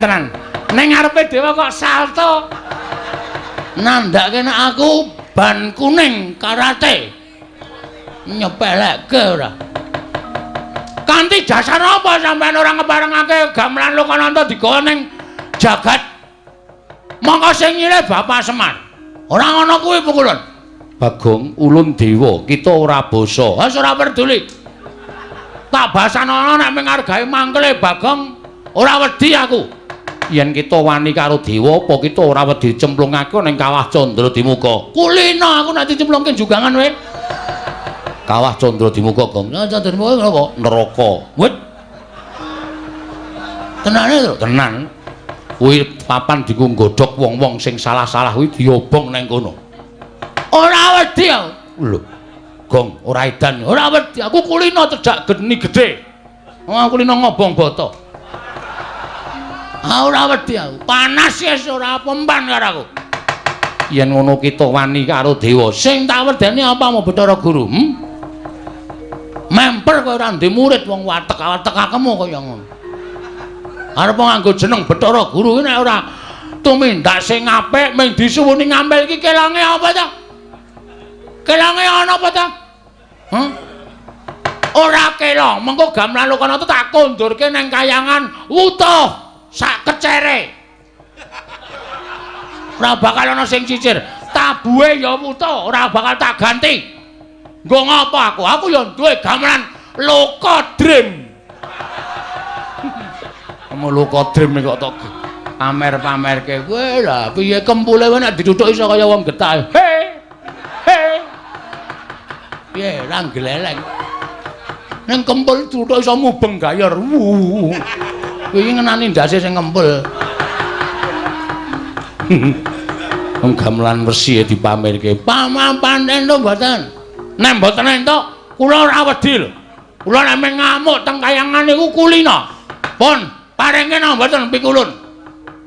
tenan. Ning ngarepe dewa kok salto. Nandhake nek aku ban kuning karate. Nyepelekke ora. Kanthi dasar apa sampean ora ngeparengake gamelan Lokananta digawa ning jagat? Mongko sing nyilih Bapak Semar. Ora ngono kuwi pukulun. Bagong ulun dewa, kita ora basa. Wis ora peduli. Tak basanono nek menghargai mangkele Bagong ora wedi aku. Yen kita wani karo dewa apa kita ora wedi cemplungake ning Kawah Candra Dimuka. Kulino aku nek dicemplungke jugangan wae. Kawah Candra Dimuka, Gong. Candra Dimuka napa? Neraka. Wit. Tenane lho, tenan. Kuwi papan diku nggodhog wong-wong sing salah-salah kuwi diobong ning kono. Ora wedi aku. Lho. Gong, ora edan. Ora wedi. Aku kulino cedak geni gedhe. Aku kulino ngobong boto. Ora wedi aku. Panas wis ora pempan karo aku. Yen ngono kita wani karo dewa, sing tak wedeni apa mau Bathara Guru? Memper kowe ora ndek murid wong watek-watek akemu kaya ngono. Arep nganggo jeneng Bathara Guru nek ora tumindak sing apik mung disuwuni ngampil iki kelange apa ta? Kelange ana apa ta? Ora kelong, mengko gamelan Lokananta tak kondurke ning kayangan utuh sak kecere. Ora bakal ana sing cicir. Tabuhe ya utuh, ora bakal tak ganti. Nggo ngopo aku? Aku ya duwe gamelan Lokadrim. Kamu Lokadrim kok tok pamer-pamerke kowe lha piye kempule wae nek dituthuk iso kaya wong getah. He. He. Piye ra gleleng. Ning kempul dituthuk iso mubeng gayor. Kuwi ngenani ndase sing kempul. Wong gamelan wesi dipamerke. Pamapan entuk mboten? Nek mboten entuk, kula ora wedi lho. Kula nek ngamuk teng kayangan niku kulina. Pun paringe napa mboten pikulun?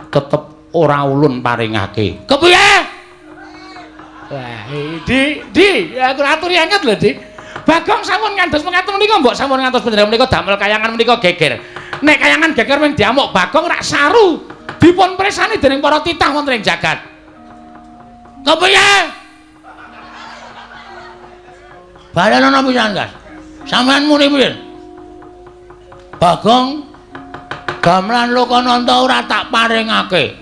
Tetep ora ulun paringake. Kepiye? Wah, Di, aku aturi anget lho, Di. Bagong sampun ngantos mengaten menika mbok sampun ngantos panjenengan menika damel kayangan menika geger. Nek kayangan geger mung diamuk Bagong rak saru dipun presani dening para titah wonten ing jagat. Kepiye? Balen ana pisan, Kas. Sampeyan muni piye? Bagong gamelan Lokananta ora tak paringake.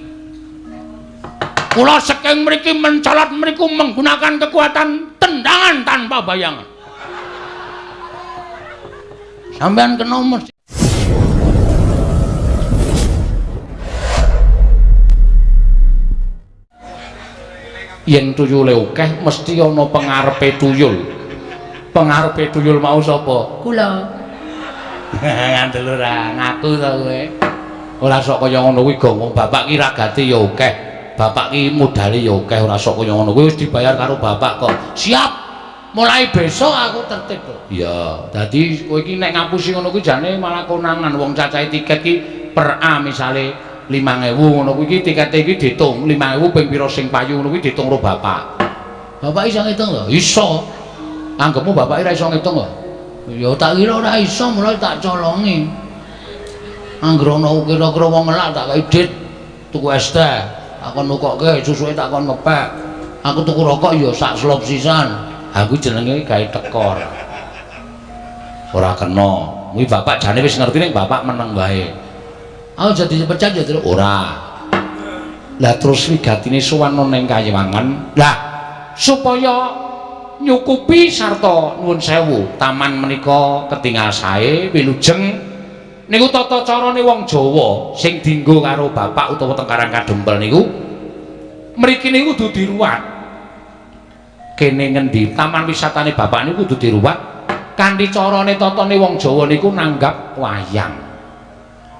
Kula saking mriki mencolot mriku menggunakan kekuatan tendangan tanpa bayangan. Sampeyan kena mesti yen tuyule akeh mesti ana pengarepe tuyul. Pengarepe tuyul mau sapa? Kula. Ngandel ora ngaku to kowe. Ora sok kaya ngono kuwi Gong, bapak ki ragate ya akeh. Bapak ki modale ya akeh, ora sok kaya ngono. Kowe wis dibayar karo bapak kok. Siap. Mulai besok aku tertib to. Iya, dadi kowe iki nek ngapusi ngono kuwi jane malah konangan wong cacahe tiket ki per A misale 5.000 ngono kuwi iki tikete iki diitung 5.000 ping pira sing payu ngono kuwi diitung karo bapak. Bapak iso ngitung lho? Iso. Anggepmu bapak ora iso ngitung lho. Ya tak kira ora iso mulai tak colongi. Anggere ana kira-kira wong ngelak tak kei dit tuku es teh. Takon nukokke susuke tak kon ngepek. Aku tuku rokok ya sak slop sisan. Aku jenenge gawe tekor. Ora kena. Kuwi bapak jane wis ngerti nek bapak meneng wae. Aku jadi pecat ya terus ora. Lah terus wigatine sowan ning Kayewangan. Lah supaya nyukupi sarta nuwun sewu taman menika ketingal sae wilujeng niku tata carane wong Jawa sing dienggo karo bapak utawa teng Karang Kadempel niku mriki niku kudu diruwat kene ngendi taman wisatane bapak niku kudu diruwat kanthi carane tatane wong Jawa niku nanggap wayang.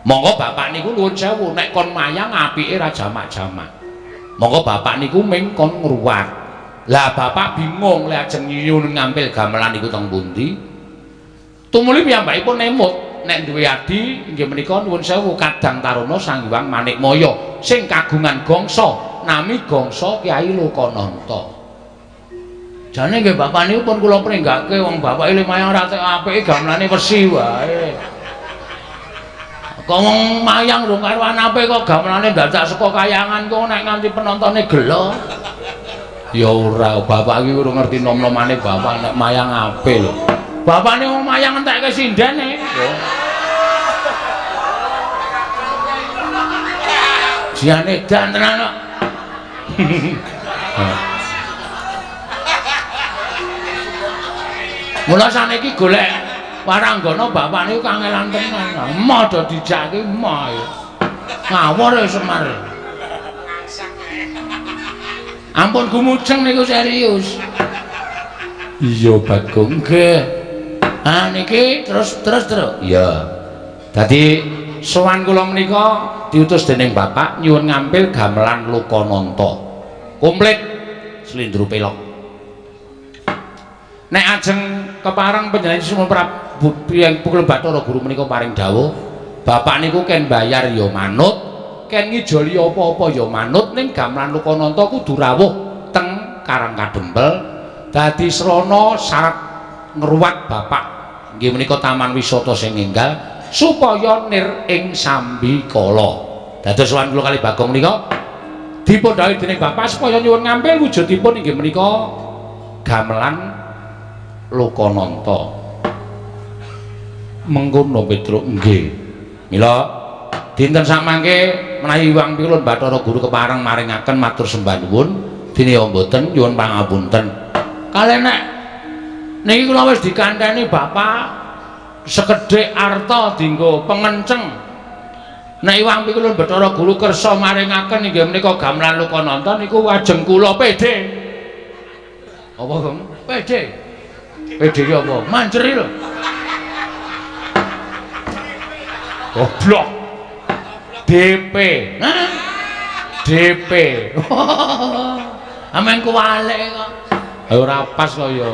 Monggo bapak niku nuwun sewu nek kon mayang apike ra jamak-jamak. Monggo bapak niku ming kon ngruwat. Lah bapak bingung lek ajeng nyuwun ngampil gamelan niku teng pundi. Tumuli piyambakipun nemut nek duwe adi inggih menika nuwun sewu Kadang Taruna Sang Hyang Manikmaya sing kagungan gangsa nami gangsa Kyai Lokananta. Jane nggih bapak niku pun kula pringgake wong bapak lumayan rate apike gamelane wesi wae. Kok wong mayang rung karo anape kok gamelane dadak saka kayangan kok nek nganti penontone gelo. Ya ora, bapak iki ora ngerti nom-nomane bapak nek mayang ape lho. Bapakne wong mayang entekke sindene. Jiane dan tenan kok. Mula saniki golek waranggana bapakne kangelan tenan. Emoh do dijake emoh. Ngawur Semar. Ampun gumujeng niku serius. Iya Bagong nggih. Ah niki terus. Iya. Dadi sowan kula menika diutus dening bapak nyuwun ngampil gamelan Lokananta. Komplit slindro pelok. Nek ajeng kepareng panjenengan Semar Prabu yang pukul Bathara Guru menika paring dawuh, bapak niku ken bayar ya manut, ken ngijoli apa-apa ya manut ning gamelan Lokananta kudu rawuh teng Karang Kadempel. Dadi srana syarat ngruwat bapak nggih menika taman wisata sing enggal supaya nir ing sambikala. Dados sowan kula kali Bagong menika dipun dawuh dening bapak supaya nyuwun ngampil wujudipun inggih menika gamelan Lokananta. Mengkono Petruk nggih. Mila dinten samangke menawi Hyang Pilun Bathara Guru kepareng maringaken matur sembah nuwun dene mboten nyuwun pangapunten. Kalih nek niki kula wis dikandhani bapak sekedhik arta dienggo pengenceng. Nek Hyang Pilun Bathara Guru kersa maringaken inggih menika gamelan Lokananta niku wajeng kula pede. Apa, Gong? Pede. Pede ki apa? Manjeri lho. Goblok. DP. Hah? DP. Amen kuwalik kok. Ora pas kok ya.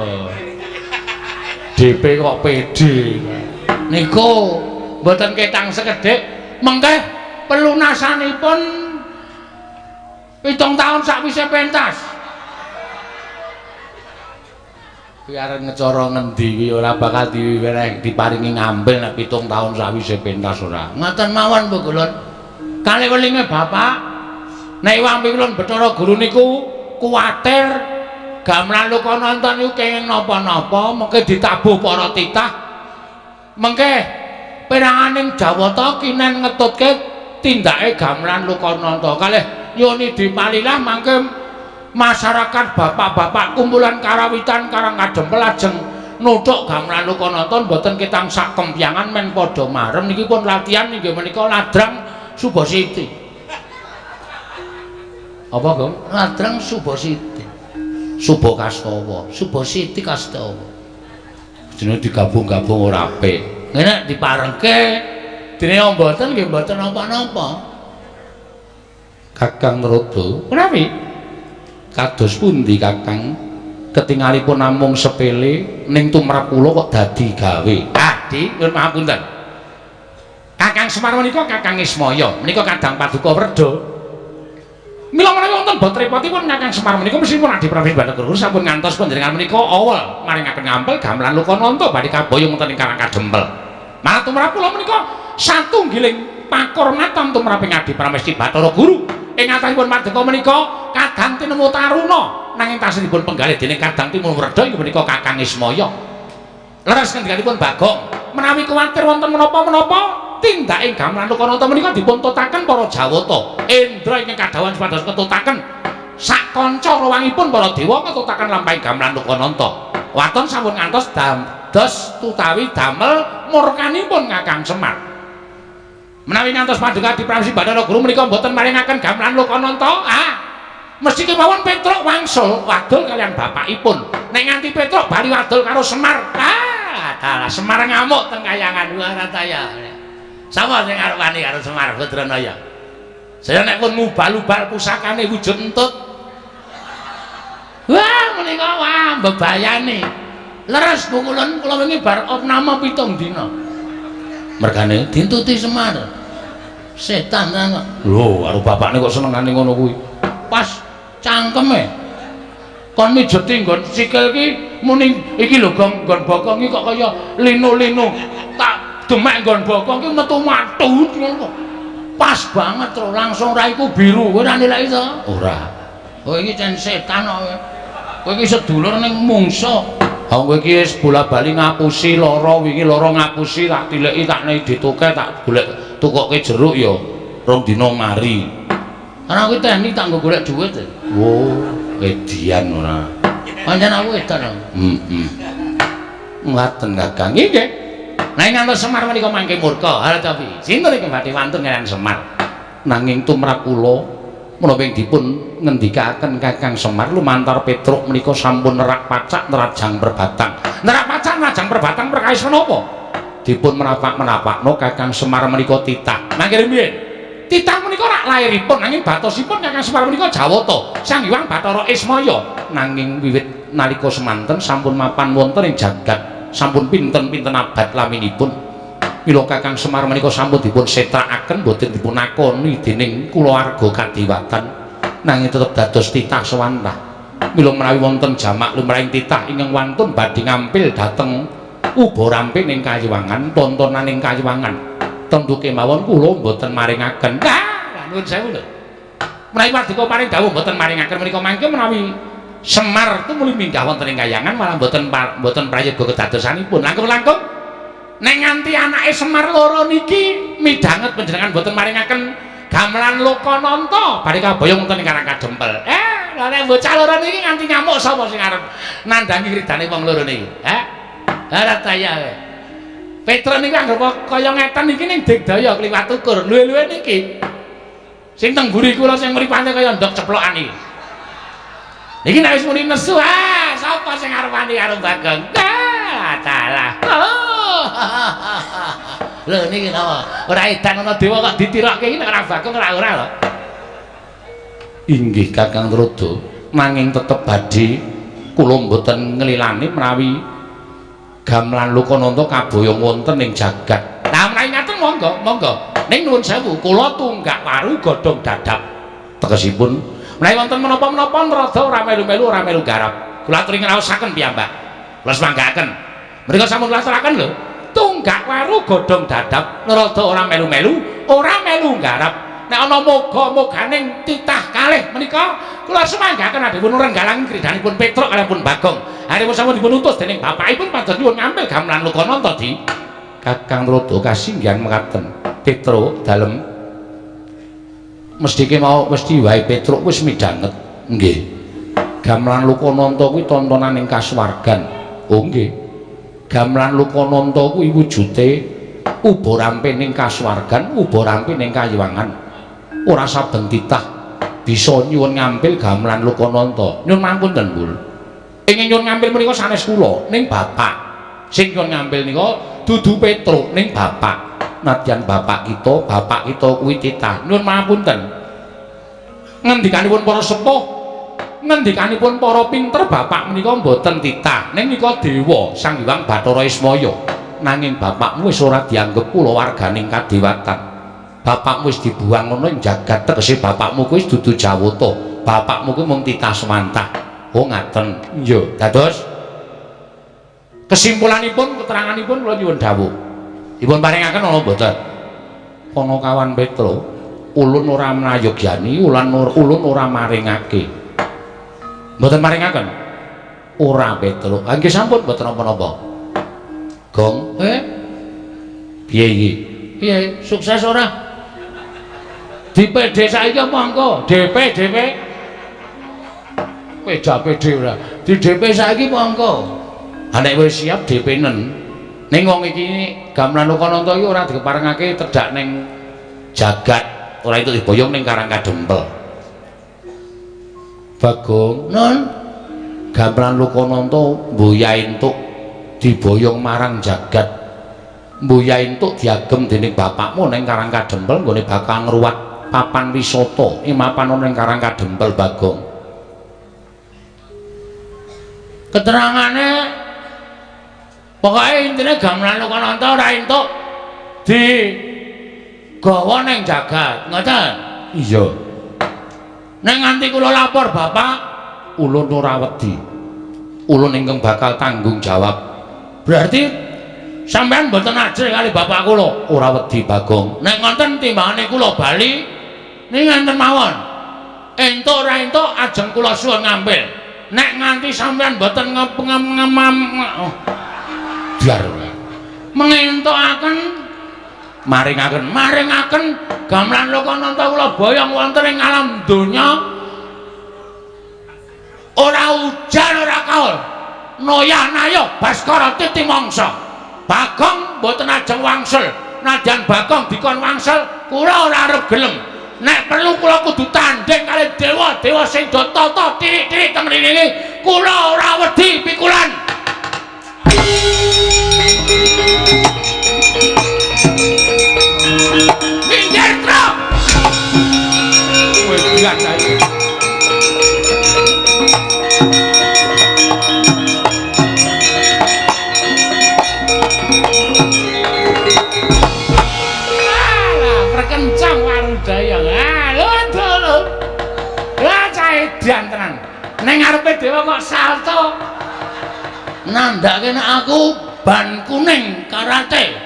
DP kok pede. Niku mboten ketang sekedhik, mengke pelunasanipun 7 tahun sakwise pentas. Kuwi arep ngecara ngendi kuwi ora bakal diparingi ngambil nek 7 tahun sawise pentas ora. Ngoten mawon Bu Kulun. Kalih welinge bapak nek Hyang Pilun Bathara Guru niku kuwatir gamelan Lokananta niku kenging napa-napa mengke ditabuh para titah. Mengke peranganing Jawata kinen ngetutke tindake gamelan Lokananta. Kalih nyuwun dipalilah mangke masyarakat bapak-bapak kumpulan karawitan Karang Kadempel lajeng nuthuk gamelan Lokananta mboten ketang sak kempyangan men padha marem niki pun latihan inggih menika ladrang Subasiti. Apa, Gong? Ladrang Subasiti. Subakastawa, Subasiti Kastawa. Jenenge digabung-gabung ora apik. Nek diparengke dene mboten nggih mboten napa-napa. Kakang Narada. Menawi kados pundi Kakang ketingalipun namung sepele ning tumrap kula kok dadi gawe. Adi, nyuwun pangapunten. Kakang Semar menika Kakang Ismaya, menika Kadang Paduka Werda. Mila menawi wonten bot repotipun Kakang Semar menika meskipun Adi Prabu Bathara Guru sampun ngantos panjenengan menika awal maringaken ngampil gamelan Lokananta badhe kaboyong wonten ing Karang Kadempel. Malah tumrap kula menika satunggiling pakurmatan tumraping Adi Pramesti Bathara Guru. Ing atasipun paduka menika Kadang tinemu taruna nanging tasihipun penggalih dening Kadang Timur Werda inggih menika Kakang Ismaya. Leres ngendikanipun Bagong, menawi kuwatir wonten menapa-menapa tindake gamelan Lokananta menika dipun tutaken para Jawata. Indra ingkang kadhawan supados ketutaken sak kanca rawangipun para dewa ketutaken lampahing gamelan Lokananta. Waton sampun ngantos dados tutawi damel murkanipun Kakang Semar. Menawi ngantos paduka Adi Pramesti Bathara Guru menika mboten maringaken gamelan Lokananta, mesti kemawon Petruk wangsul wadul kalian bapakipun. Nek nganti Petruk bali wadul karo Semar, dalah Semar ngamuk teng kayangan Warataya. Sapa sing arep wani karo Semar Badranaya? Saya nek pun ngubal-ubal pusakane wujud entut. Wah, menika wah bebayane. Leres Bu Kulun kula wingi bar opname 7 dina. Mergane dintuti Semar. Setan ta. Lho, karo bapakne kok senengane ngono kuwi. Pas cangkeme. Kon mijeti nggon sikil ki muni iki lho nggon bokong iki kok kaya linu-linu. Tak demek nggon bokong ki metu matut ngono. Pas banget lho, langsung raiku biru. Kowe ora nilai to? Ora. Kowe iki cen setan kok. Kowe iki sedulur ning mungsa. Ha kowe iki wis bola-bali ngapusi lara wingi lara ngapusi tak tileki tak nei dituke tak golek tukoke jeruk ya rong dina mari. Ana kuwi teknik tak nggo golek dhuwit. Wo, edian ora. Pancen aku edan. Ngaten Kakang. Nggih. Nah ngantos Semar menika mangke murka. Hal tapi sinten iki badhe wantun kalian Semar. Nanging tumrap kula menapa dipun ngendikaken Kakang Semar lumantar Petruk menika sampun nerak pacak nerajang perbatang. Nerak pacak nerajang perbatang perkawis menapa? Dipun menapak-menapakno Kakang Semar menika titah. Mangke riyen titah menika rak lairipun nanging batosipun Kakang Semar menika Jawata Sang Hyang Bathara Ismaya nanging wiwit nalika semanten sampun mapan wonten ing jagat sampun pinten-pinten abad laminipun mila Kakang Semar menika sampun dipun setrakaken boten dipun akoni dening kulawarga Kadiwatan nanging tetep dados titah sawantah mila menawi wonten jamak lumrahing titah ingkang wantun badhe ngampil dhateng uba ramping ing Kayiwangan tontonan ing Kayiwangan tentu kemawon kula mboten maringaken nuwun sewu lho menawi wadika paring dawuh mboten maringaken menika mangke menawi Semar itu mulai minggah wonten ing Kayangan malah mboten prayoga kedadosanipun. Langkung-langkung nek nganti anake Semar loro niki midhanget panjenengan mboten maringaken gamelan Lokananta bari kaboyong wonten ing Karangkadempel. Lha nek bocah loro niki nganti nyamuk sapa sing arep nandangi ridane wong loro niki? Ora daya. Petra niku anggap kaya ngeten iki ning Digdaya kliwat ukur. Luwe-luwe niki. Sing teng mburi kula sing mripate kaya ndok ceplokan iki. Iki nek wis muni nesu, sapa sing arepani karo Bagong? Dalah. Lho niki napa? Ora edan ana dewa kok ditirakke iki nek ora Bagong ora lho. Inggih Kakang Rodo, nanging tetep badhe kula mboten nglilani menawi gamelan Lokananta kaboyong wonten ing jagat. Lah menawi ngaten monggo. Ning nuwun sewu, kula tunggak waru godhong dadap. Tegesipun menawi wonten menapa-menapa Narada ora melu-melu ora melu garap. Kula aturi ngraosaken piyambak. Kula semanggaken. Mrika sampun laturaken lho. Tunggak waru godhong dadap, Narada ora melu-melu, ora melu garap. Nek ana moga-moganing titah kalih menika kula semanggaken adhipun renggalang kridanipun Petruk kalihipun Bagong. Haripun sampun dipun utus dening bapakipun pados nyuwun ngambil gamelan Lokananta di Kakang Narada kasinggihan mekaten. Petruk dalem mesti wae Petruk wis midhanget. Nggih. Gamelan Lokananta kuwi tontonan ing kasuwargan. Oh nggih. Gamelan Lokananta kuwi wujude uba ramping ning kasuwargan, uba ramping ning Kayiwangan. Ora saben titah bisa nyuwun ngambil gamelan Lokananta. Nyuwun ngapunten, Mbul. Ingin nyuwun ngambil menika sanes kula ning bapak. Sing nyuwun ngambil nika dudu Petruk ning bapak. Nadyan bapak kita kuwi titah. Nyuwun ngapunten. Ngendikanipun para sepuh, ngendikanipun para pinter bapak menika mboten titah. Ning nika dewa Sang Hyang Bathara Ismaya. Nanging bapakmu wis ora dianggep kulawarganing Kadiwatan. Bapakmu wis dibuang ngono ing jagat tegese bapakmu kuwi dudu Jawata. Bapakmu kuwi mung titah semantah. Oh ngaten. Iya, dados kesimpulanipun keteranganipun kula nyuwun dawuh. Dipun paringaken ana mboten? Ana kawan Petruk, ulun ora mnayogyani, ulun ora maringake. Mboten maringaken? Ora Petruk. Nggih sampun mboten napa-napa. Gong, piye iki? Piye? Sukses ora? DPD saiki apa engko? DP. PD ora. Di DP saiki apa engko? Nek wis siap DP-nen. Ning wong iki gamelan Lokananta iki ora dikeparengake tedhak ning jagat, ora itu diboyong ning Karangkadempel. Bagong, non. Gamelan Lokananta mboya entuk diboyong marang jagat. Mboya entuk diagem dening bapakmu ning Karangkadempel nggone bakal ngruwat papan wisata ing mapan ana ning Karangkadempel Bagong. Keterangane pokoke intine gamelan Lokananta ora entuk di gawa ning jagat, ngoten? Iya. Nek nganti kula lapor bapak, ulun ora wedi. Ulun ingkang bakal tanggung jawab. Berarti sampean mboten ajeng kali bapak kula. Ora wedi Bagong. Nek ngoten timbangane kula bali ning ngenten mawon. Entuk ora entuk ajeng kula suwun ngambil. Nek nganti sampean mboten biar mengentukaken maringaken gamelan Lokananta kula boyong wonten ing alam donya ora ujan ora kaul noyah-nayah Baskara titi mangsa Bagong mboten ajeng wangsul nadyan Bagong dikon wangsul kula ora arep gelem nek perlu kula kudu tanding kali dewa-dewa sing do tata tirik-tirik teng mriki kula ora wedi pikulan. Minggir truk. Wis biasa iki. Alah, perkencang warudaya. Lho. Lah cah edan tenan. Ning ngarepe dewa kok salto. Nandake nek aku ban kuning karate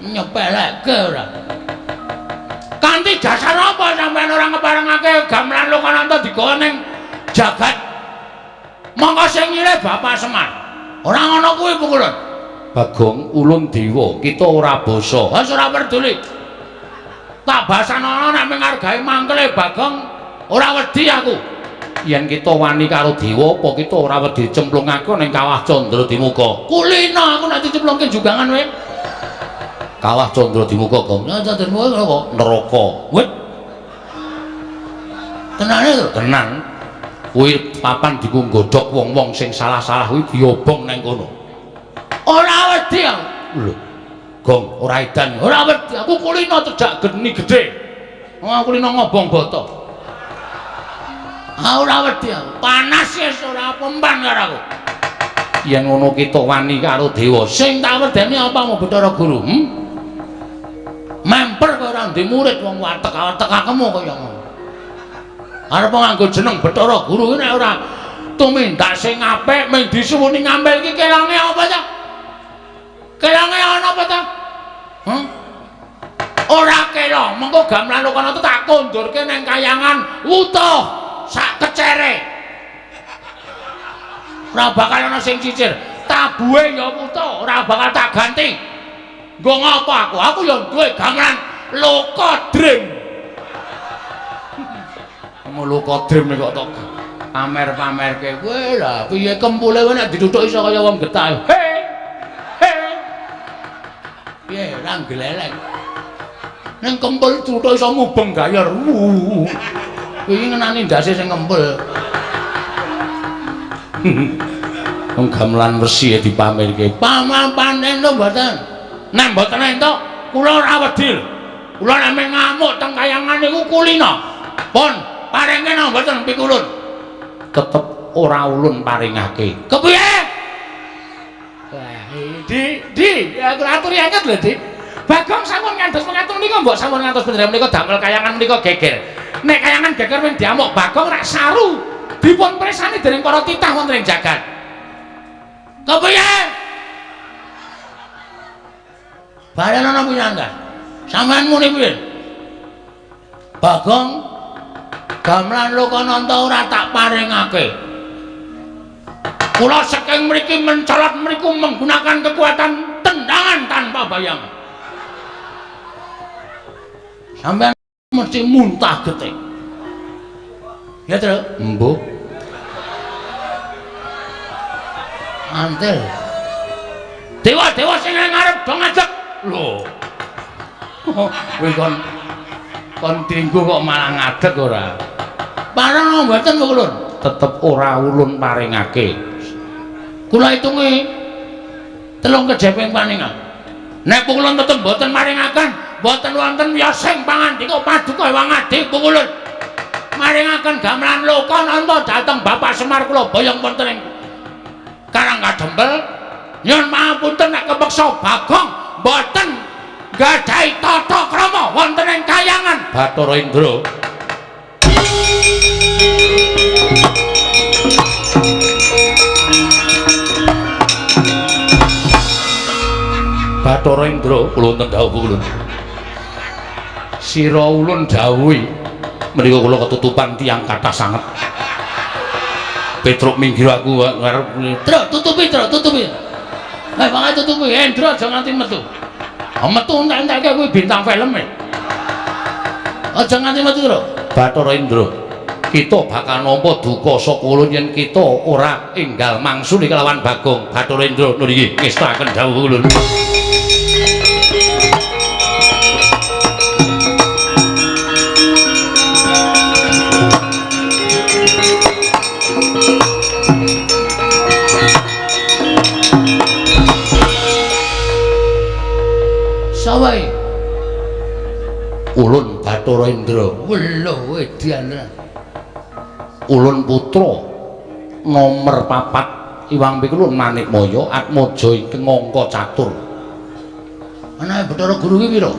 nyepelekke ora kanthi dasar apa sampean ora ngeparengake gamelan Lokananta digawa ning jagat mongko sing nyilih Bapak Semar ora ngono kuwi pukulun Bagong ulun dewa kita ora basa wis ora peduli tak basana nek ngargai mangkele Bagong ora wedi aku yen kita wani karo dewa apa kita ora wedi cemplungake ning kawah Candra Dimuka kulina aku nek dicemplungke jugangan wae kawah Candra Dimuka kok Candra Dimuka kok neraka wit tenane to tenan kuwi papan diku nggodhok wong-wong sing salah-salah kuwi diobong ning kono ora wedi lho Gong ora edan ora wedi aku kulina cedak geni gedhe aku kulina ngobong boto ora wedi panas wis ora pemban karo aku yen ngono kita wani karo dewa sing tak wedeni apa mau Bathara Guru memper kok ora ndek murid wong watek-watek akemu kaya ngono arep nganggo jeneng Bathara Guru nek ora tumindak sing apik mung disuwuni ngambil iki kelange apa ta kelange ana apa ta ora kela mengko gamelan Lokananta tak kondurke ning kayangan utuh sak kecere ora bakal ana sing cicir tabuhe ya puto ora bakal tak ganti nggo ngopo aku ya duwe gamelan Lokodrim kamu Lokodrim kok tok pamer-pamerke kowe lha piye kempule kowe nek dituthuk iso kaya wong getah he piye ra glelek ning kempul tuthuk iso mubeng gayor kuwi ngenani ndase sing ngempel. Wong gamelan wesi dipamerke. Paman-panen to mboten. Nek mboten entuk kula ora wedi. Kula nek ngamuk teng kayangan niku kulina. Pun paringe nang mboten pikulun. Tetep ora ulun paringake. Kepiye? Wah, Di, aku aturi anget lho, Di. Bagong sampun ngantos mengatur menika mbok sampun ngantos bener menika damel kayangan menika geger. Nek kayangan geger wing diamuk Bagong rak saru dipun presani dening para titah wonten ing jagat. Kepiye? Bareng ana pinanggan. Sampeyan muni piye? Bagong gamelan Lokananta ora tak paringake. Kula saking mriki mencolot mriku menggunakan kekuatan tendangan tanpa bayangan. Sampeyan mesti muntah getik. Ya, Tru? Mbuh. Antel. Dewa-dewa sing ngarep do ngajak. Lho. Kowe kon dinggo kok malah ngadeg ora. Parang mboten kok ulun. Tetep ora ulun paringake. Kula hitungi 3 kejeping paningan. Nek pukulun tetep mboten maringaken, mboten wonten wiyosing pangandika paduka Hyang Adi pukulun. Maringaken gamelan Lokananta dhateng Bapak Semar kula boyong wonten ing Karang Kadempel. Nyuwun pangapunten nek kepeksa Bagong mboten gadhahi tata krama wonten ing kayangan Bathara Indra. Bathara Indra kula wonten dawuh kula. Sira ulun dawuhi menika kula ketutupan tiyang kathah sanget. Petruk minggir aku ngarep Truk tutupi Truk tutupi. Banget tutupi Indra aja nganti metu. Metu entek-entekke kuwi bintang film e. Aja nganti metu Truk. Bathara Indra kita bakal nampa duka saka ulun yen kita ora enggal mangsuli kelawan Bagong. Bathara Indra niki ngestaken dawuh ulun. Sawae ulun Bathara Indra weluh edian ulun putra nomor 4 Iwang Pikulun Manikmaya Atmaja ingkang angka catur. Anake Bathara Guru ki pira?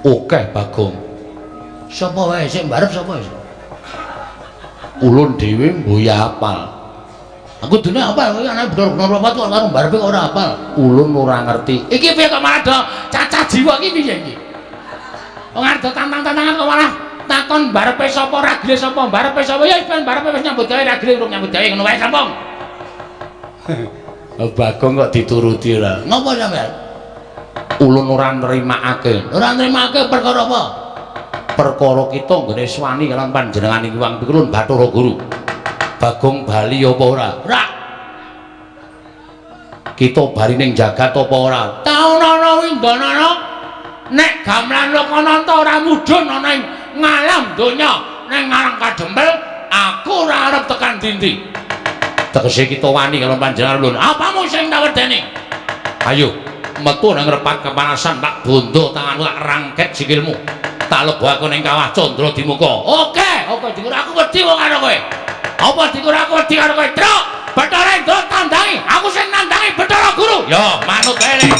Akeh Bagong. Sapa wae sing mbarep sapa? Ulun dhewe mboya apal. Aku dene apal kowe anake Bathara Guru nomor 4 kok karo mbarepe kok ora apal. Ulun ora ngerti. Iki piye kok malah do cacah jiwa iki piye iki? Wong arep tantang-tantangan kok malah takon barepe sapa ragile sapa barepe sapa ya ben barepe wis nyambut gawe ragile urung nyambut gawe ngono wae sampung. Bagong kok dituruti ora. Ngopo sampean? Ulun ora nrimakake. Ora nrimakake perkara apa? Perkara kita nggone swani kaliyan panjenengan Iwang Pikulun Bathara Guru. Bagong bali apa ora? Ora. Kita bali ning jagat apa ora? Taunana windanana nek gamelan Lokananta ora mudhun ana ing ngalam donya ning ngarang kadempel aku ora arep tekan dindi. Tegese kita wani karo panjenengan ulun. Apamu sing tak wedeni? Ayo metu nang repat kepanasan tak bondo tanganmu tak rangket sikilmu. Tak lebokake ning kawah Candra Dimuka. Oke dikur aku wedi wong karo kowe. Apa dikur aku wedi karo kowe? Truk Bathara Indra tandangi. Aku sing nandangi Bathara Guru. Yo manut wae.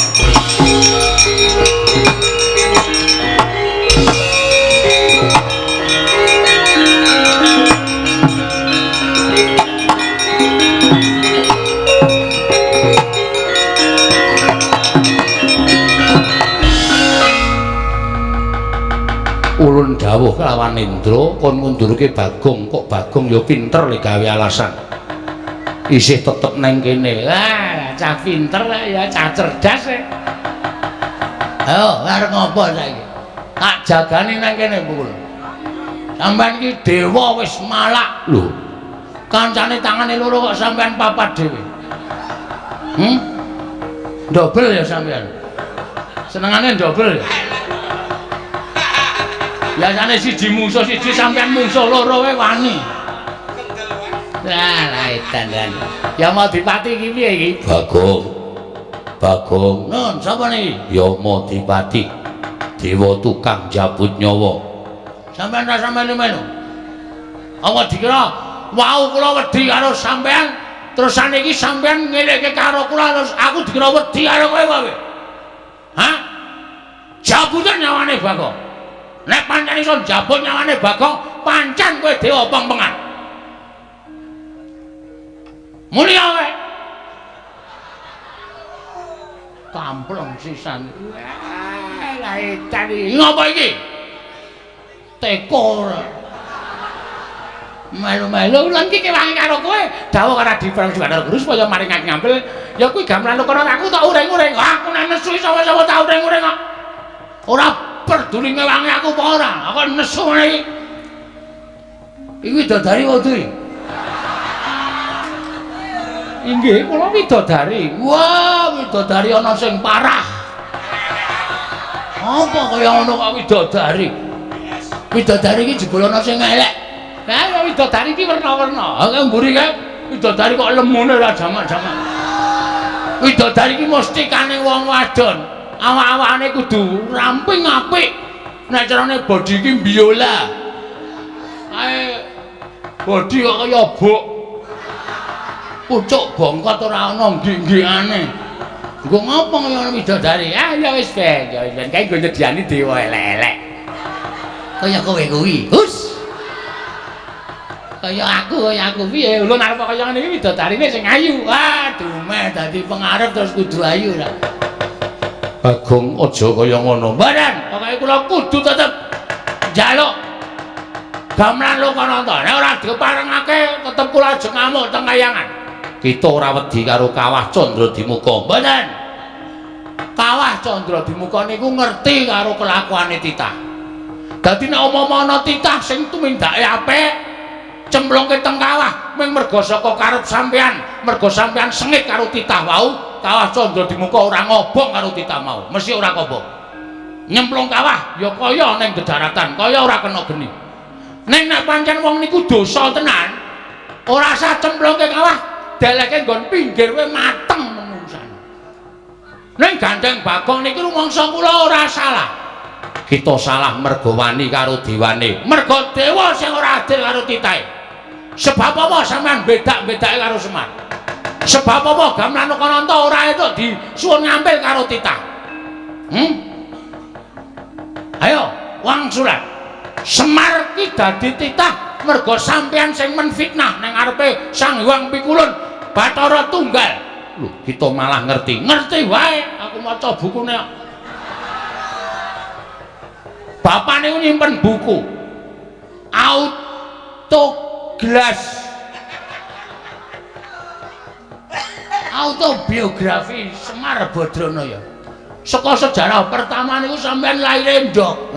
Ulun dawuh kelawan Indra kon ngundurke Bagong kok Bagong ya pinter le gawe alasan isih tetep neng kene. Cah pinter ya cah cerdas e. Ayo arep ngopo saiki? Tak jagani nang kene pukul. Sampeyan iki dewa wis malak lho. Kancane tangane loro kok sampeyan papat dhewe. Dobel ya sampeyan. Senengane dobel ya. Biasane siji mungsuh siji sampean mungsuh loro wae wani. Lah edan. Ya mau dipati iki piye iki? Bagong. Nun, sapa niki? Ya Madipati. Dewa tukang jabut nyawa. Sampeyan ra sampeyan melu. Apa dikira wau kula wedi karo sampeyan terus saniki sampeyan ngelekke karo kula terus aku dikira wedi karo kowe wae. Hah? Jabutan nyawane Bagong. Nek pancen iso jabut nyawane Bagong, pancen kowe dewa peng-pengan. Mulya kowe. Kamplong sisan. Lah edan iki. Ngopo iki? Teko ora. Melu-melu lan iki kewangi karo kowe. Dawuh karo Diprang Bathara Guru supaya maringake ngampil. Ya kuwi gamelan Lokananta aku tak uring-uring. Aku nek nesu sapa-sapa tak uring-uring kok. Ora peduli ngewangi aku apa ora, aku nesu ngene iki. Iki widodari wedhu. Inggih, kula widodari. Wah, widodari ana sing parah. Apa kaya ngono kok widodari? Widodari iki jebul ana sing elek. Lah ya widodari iki werna-werna. Aku mburi kae widodari kok lemune ora jamak-jamak. Widodari iki mesti kane wong wadon. Awak-awakane kudu ramping apik. Nek carane bodi iki biola. Ae bodi kok kaya bok. Pucuk bongkot ora ana nggih-nggihane. Engko ngopo kaya ngono widodari? Ah ya wis ben, kae nggo nyediani dewa elek-elek. Kaya kowe kuwi. Hus. Kaya aku piye? Ulun arep kaya ngene iki widodarine sing ayu. Wah, dumeh dadi pengarep terus kudu ayu lah. Bagong aja kaya ngono. Mboten, pokoke kula kudu tetep njaluk gamelan Lokananta. Nek ora diparengake tetep kula ajeng ngamuk teng kayangan. Kita ora wedi karo Kawah Candradimuka. Mboten. Kawah Candradimuka niku ngerti karo kelakuane titah. Dadi nek umpama ana titah sing tumindake apik, cemplungke teng kawah mung merga saka karep sampean, merga sampean sengit karo titah wau, Kawah Candradimuka ora ngobong karo titah mau. Mesti ora kobong. Nyemplung kawah ya kaya ning dedaratan, kaya ora kena geni. Ning nek pancen wong niku dosa tenan, ora usah cemplungke kawah, deleke nggon pinggir kowe mateng menungsane. Ning Gandeng Bagong niki rumangsa kula ora salah. Kita salah mergo wani karo dewane, mergo dewa sing ora adil karo titahe. Sebab apa sampean bedak-bedake karo Semar? Sebab apa gamelan Lokananta ora entuk disuwun ngampil karo titah? Ayo, wangsulan. Semar ki dadi titah mergo sampean sing menfitnah ning ngarepe Sang Hyang Pikulun Bathara Tunggal. Lho, kita malah ngerti wae. Aku maca bukune. Bapak niku nyimpen buku autobiografi Semar Badranaya. Saka sejarah pertama niku sampean laire ndok,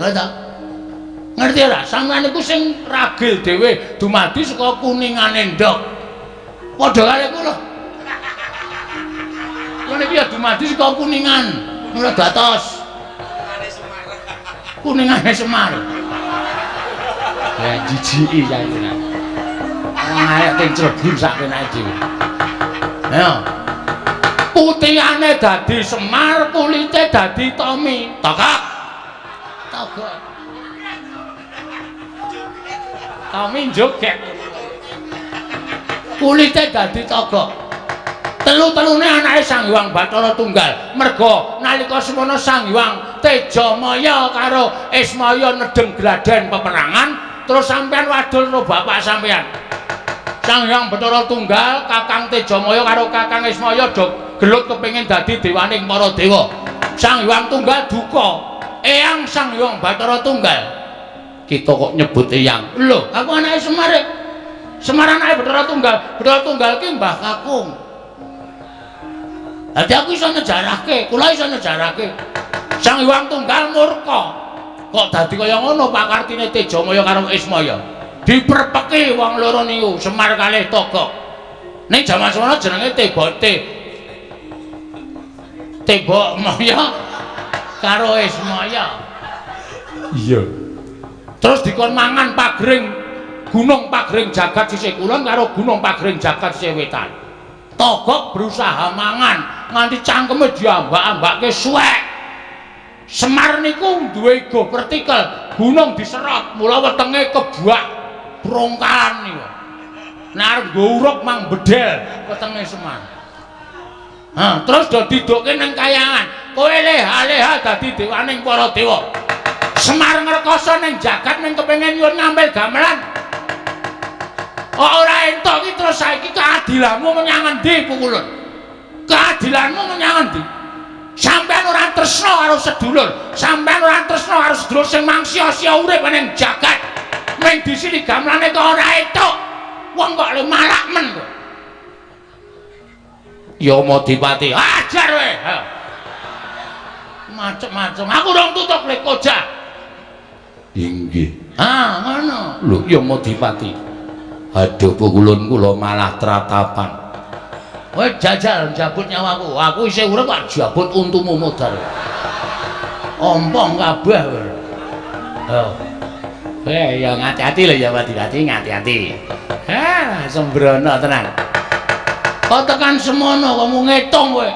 ngerti ora? Sampean niku sing ragil dhewe dumadi saka kuningane ndok. Padha karo kula. Kula niki ya dumadi saka kuningan, mula dados kuningane Semar. Ya jijiki ya iki. Wong arek teng Cirebon sak penake dhewe. Ayo. Putihane dadi Semar, kulite dadi Tommy. Togok. Tommy joget. Kulite dadi Togok. Telu-telune anake Sang Hyang Bathara Tunggal. Merga nalika semono Sang Hyang Tejamaya karo Ismaya nedeng gladen peperangan, terus sampean wadul karo bapak sampean. Sang Hyang Bathara Tunggal, Kakang Tejamaya karo Kakang Ismaya do gelut kepengin dadi dewaning para dewa. Sang Hyang Tunggal duka. Eyang Sang Hyang Bathara Tunggal. Kita kok nyebut eyang. Lho, aku anake Semar. Semar anake Bathara Tunggal. Bathara Tunggal ki Mbah Kakung. Dadi aku iso nyejarahke, kula iso nyejarahke. Sang Hyang Tunggal murka. Kok dadi kaya ngono pakartine Tejamaya karo Ismaya. Diperpeki wong loro niku, Semar kalih Togok. Ning jaman semono jenenge Tebok Maya karo Ismaya. Iya. Terus dikon mangan pagring Gunung Pagring Jagat sisih kulon karo Gunung Pagring Jagat sisih wetan. Togok berusaha mangan nganti cangkeme diambak-ambakke suwek. Semar niku duwe ego vertikal, gunung diserot, mula wetenge kebuak brongkalan niku. Nek arep nggo uruk mang bedel wetenge Semar. Terus do didukke ning kayangan. Kowe leha-leha dadi dewaning para dewa. Semar ngrekoso ning jagat ning kepengin nyuwun ngambil gamelan. Ora entuk iki terus saiki keadilanmu menyang endi Pukulun? Keadilanmu menyang endi? Sampeyan ora tresna karo sedulur, sampeyan ora tresna karo sedulur sing mangsia-sia urip ning jagat. Ming disini gamelane kok ora entuk. Wong kok le malak men kok. Ya Madipati, ajar kowe. Macem-macem. Aku rong tutup lek koja. Inggih. Ngono. Lho ya Madipati. Aduh Pukulun kula malah tratapan. Kowe jajal njabut nyawaku. Aku isih urip kok jabut untumu modal. Ompong kabeh kowe. Ya ngati-ati lho ya Madipati, ngati-ati. Sembrono tenan. Kok tekan semono kok mung ngitung kowe.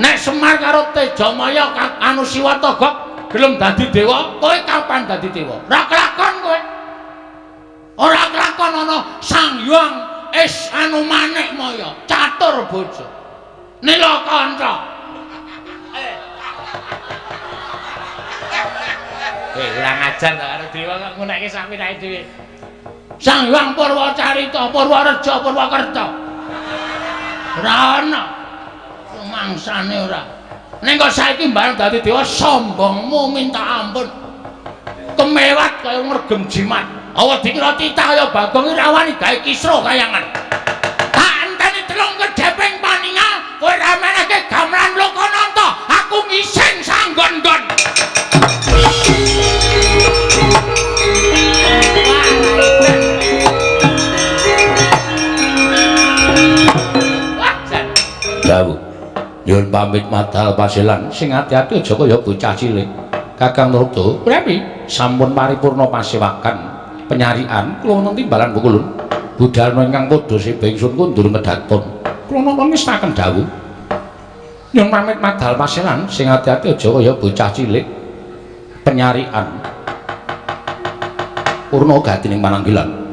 Nek Semar karo Tejamaya anu Siwa Togok gelem dadi dewa, kowe kapan dadi dewa? Ora kelakon kowe. Ora kelakon ana Sang Hyang anu Manikmaya, catur bojo. Nilakanta. Ora ngajar to karo dewa kok ngunekke sak pinake dhewe. Sang Hyang Purwacarita, Purwareja, Purwakerta. Ora ana. Rumangsane ora. Ning kok saiki bareng dadi dewa sombongmu minta ampun. Kemewat kaya ngregem jimat. Awa dikira titah kaya Bagong rawani gawe kisra kayangan. Tak enteni telung kedheping paninga, kowe ra menehke gamelan Lokananta, aku ngising sanggon-gon. Dawu. Nyuwun pamit madal pasilan sing ati-ati aja kaya bocah cilik. Kakang Narada, premi sampun paripurna pasewakan penyarian kula wonten timbalan Bukulun. Budalna ingkang padha seba ingsun kundur medhaton. Kula namung ngestaken dawuh. Nyuwun pamit madal pasilan sing ati-ati aja kaya bocah cilik. Penyarian purna gatining pananggilan.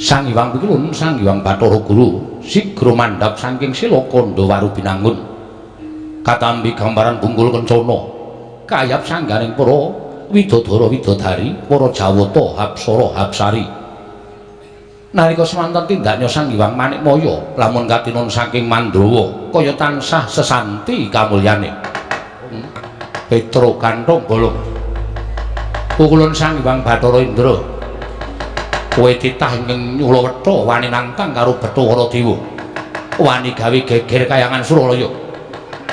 Sang Hyang Bukulun, Sang Hyang Bathara Guru, sigra mandhap saking sila kandha warubinangun. Katampi gambaran bungkul kencana. Kayap sangganing para widodara widodari, para jawata hapsara hapsari. Nalika semanten tindaknya Sang Hyang Manikmaya lamun katinun saking Mandrawa kaya tansah sesanti kamulyane. Petra kanthong bolong. Pukulun Sang Hyang Bathara Indra. Kowe titah ing Nyulawetha wani nantang karo Bathara Dewa. Wani gawe geger kayangan Suralaya.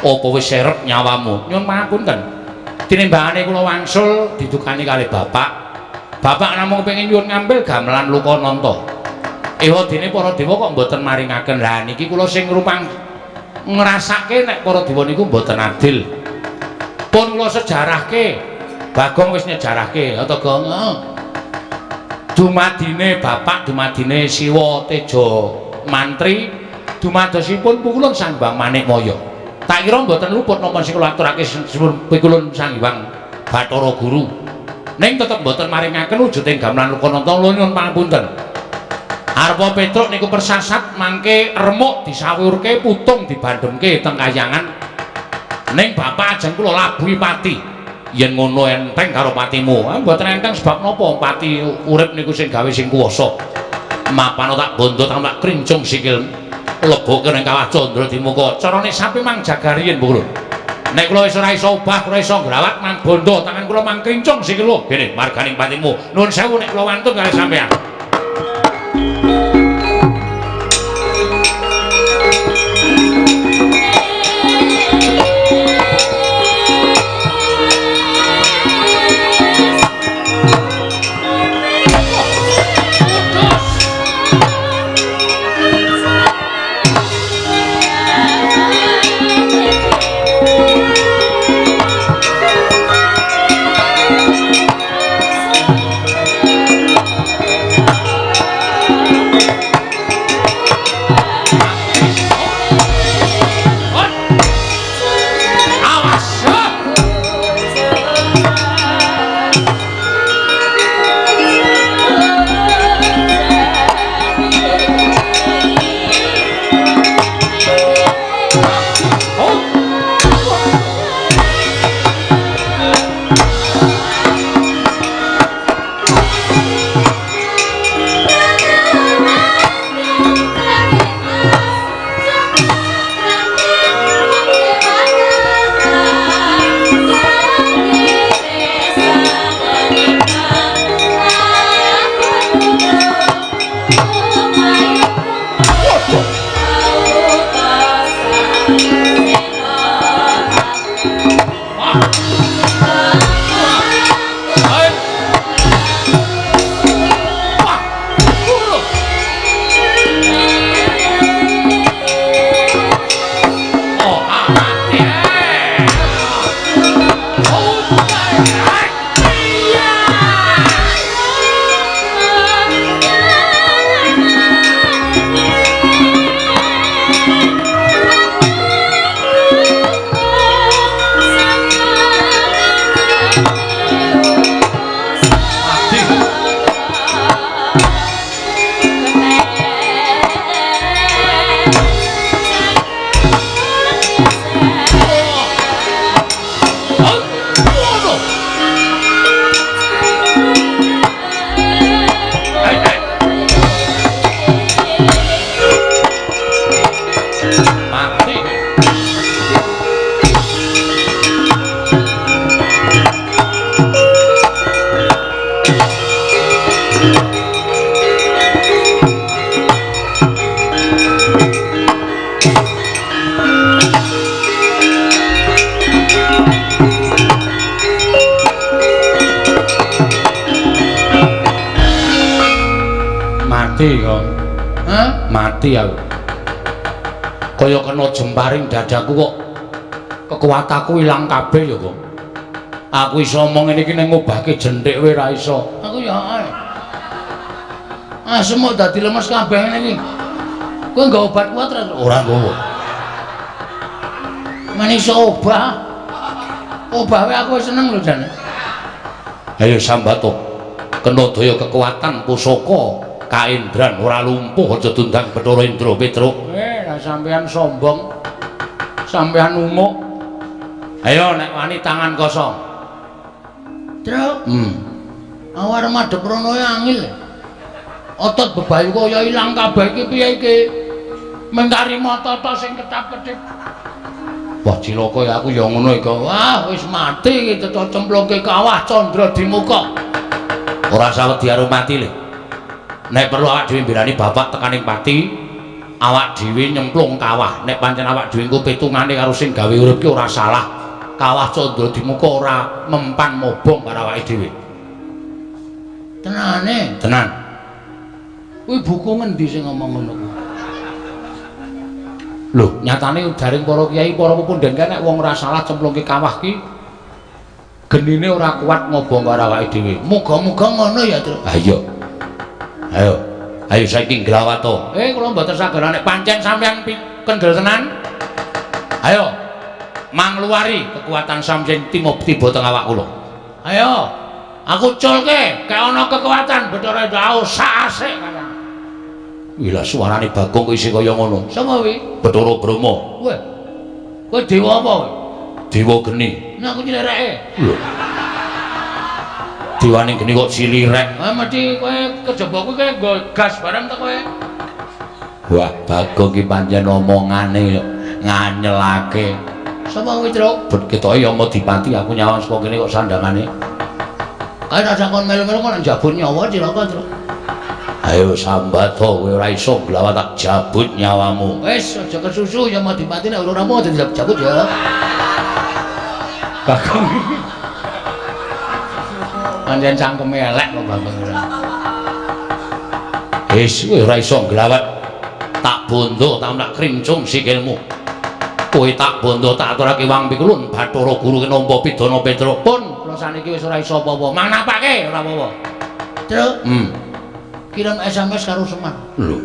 Apa wis serep nyawamu? Nyuwun pangapunten. Tinimbangane kula wangsul didukani kalih bapak. Bapak namung pengin nyuwun ngambil gamelan Lokananta. Ewa dene para dewa kok mboten maringaken. Lah niki kula sing ngrupang ngrasake nek para dewa niku mboten adil. Pun kula sejarahke. Bagong wis nyejarahke ta, Gong. Dumadine bapak, dumadine Siwa Teja Mantri, dumadosipun Pukulun Sang Hyang Manikmaya. Tak kira mboten luput napa sing kula aturake Pukulun Sang Hyang Bathara Guru. Ning tetep mboten maringaken wujuding gamelan Lokananta. Nyuwun pangapunten. Arpa Petruk niku persasat mangke remuk disawurke, putung dibandhemke teng kayangan. Ning bapak ajeng kula labuhi pati. Yen ngono enteng karo patimu. Mboten enteng sebab napa pati urip niku sing gawe sing kuwasa. Mapano tak bondo tak krincung sikil. Lebokke ning kawah Candra Dimuka. Carane sapi mang jagariyen Pukulun. Nek kula wis ora iso obah, ora iso ngrawat mang bondo, tangan kula mang krincung sikil. Kene marganing patimu. Nuwun sewu nek kula wantun kalih sampeyan. Mati kok. Hah? Mati aku. Kaya kena jemparing dadaku kok. Kekuatanku ilang kabeh ya kok. Aku iso omong ngene iki ning ngobahke jenthik wae ra iso. Aku ya ae. Semuk dadi lemes kabeh ngene iki. Kowe nggo obat kuat ora nggowo. Men iso obah. Obah wae aku seneng lho jane. Ayo sambato. Kena daya kekuatan pusaka kaendran ora lumpuh aja tundang Bathara Indra Petruk. Lah sampean sombong. Sampean umuk. Ayo nek wani tangan kosong. Truk. Awar madhep rono angil. Otot bebayu kaya ilang kabeh iki piye iki? Mengkari mata-mata sing ketap-ketip. Wah cilaka ya aku ya ngono iki. Wah wis mati iki cemplungke kawah Candra di muka. Ora sawedi karo mati le. Nek perlu awak dhewe mbelani bapak tekaning pati, awak dhewe nyemplung kawah. Nek pancen awak dhewe engko petungane karo sing gawe urip ki ora salah. Kawah Candra di muka ora mempan mobong karo awake dhewe. Tenane? Tenan. Kuwi buku ngendi sing ngomong ngono kuwi? Lho, nyatane jaring para kiai, para pepundhen nek wong ora salah cemplungke kawah ki genine ora kuat ngobong karo awake dhewe. Muga-muga ngono ya, Tru. Ha iya. Ayo saiki nglawato. Kula mboten saged nek pancen sampeyan kendel tenan. Ayo. Mangluari kekuatan sampeyan tiba teng awak kula. Ayo. Aku culke, kae ana kekuatan Bathara Indra sak asik kaya. Wila suarane Bagong isih kaya ngono. Sapa kuwi? Bathara Brahma. Weh. Kowe dewa apa kowe? Dewa geni. Nek aku nyilireke. Lho. Dewane geni kok cilirek. Mesti kowe kejaba kuwi nggo gas bareng ta kowe. Wah, Bagong ki pancen omongane nganyelake. Sapa kuwi, Truk? Bet ketoke ya Madipati aku nyawang saka kene kok sandangane. Kae rasa kon melu-melu kon njabut nyawa cilaka, Truk. Ayo sambato kowe ora iso glawat tak jabut nyawamu. Wis aja kesusu ya Madipati nek ora mau dadi jabut ya. Bagong. Pancen cangkeme elek kok Bagong. Wis kowe ora iso glawat tak bondo tak nak krincung sikilmu. Kowe tak bondo tak aturake wang pikulun Bathara Guru nampa pidana Petruk pun kula saniki wis ora iso apa-apa. Manapake ora apa-apa. Truk. Kirim SMS karo Seman. Lho.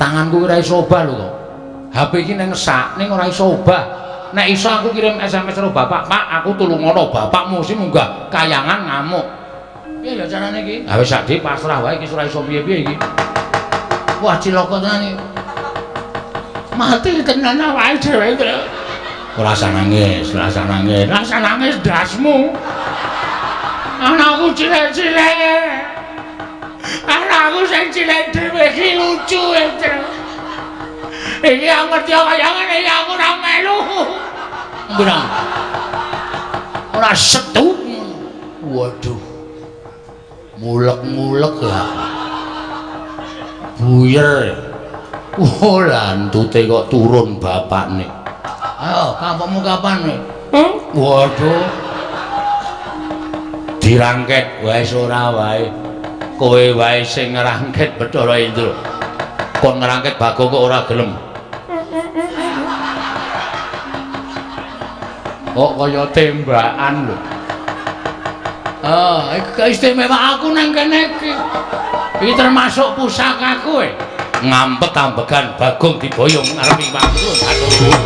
Tanganku ora iso obah lho kok. HP iki ning ngesak ning ora iso obah. Nek iso aku kirim SMS karo bapak, Pak, aku tulungono bapakmu sing munggah kayangan ngamuk. Piye ya carane iki? Ha wis sakdi pasrah wae iki ora iso piye-piye iki. Wah cilaka tenan iki. Mati tenan awake dhewe. Ora usah nangis, ora usah nangis. Ora usah nangis dasmu. Anakku cilik-cilik. Anakku sing cilik dhewe iki lucu itu. Iki aku ngerti kaya ngene iki aku ora melu. Mbura. Ora setu. Waduh. Mulek-mulek ya. Buyer. Oh, lantute kok turun bapakne. Ayo, kampungmu kapan nih? Waduh. Dirangket wis ora wae. Kowe wae sing ngrangket Bathara Indra. Kon ngrangket Bagong kok ora gelem. Kok kaya tembakan lho. Iki keistimewa aku nang kene iki. Iki termasuk pusakaku e. Ngampet ambegan Bagong diboyong ngarepe wangsul Bathara.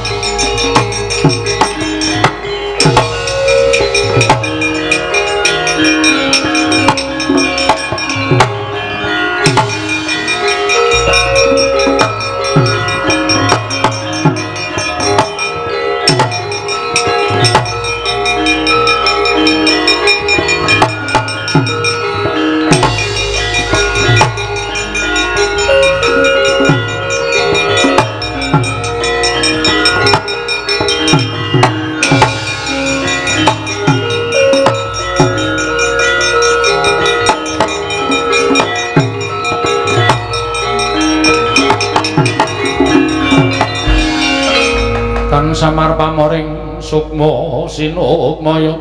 kang samar pamoring sukma sinukmaya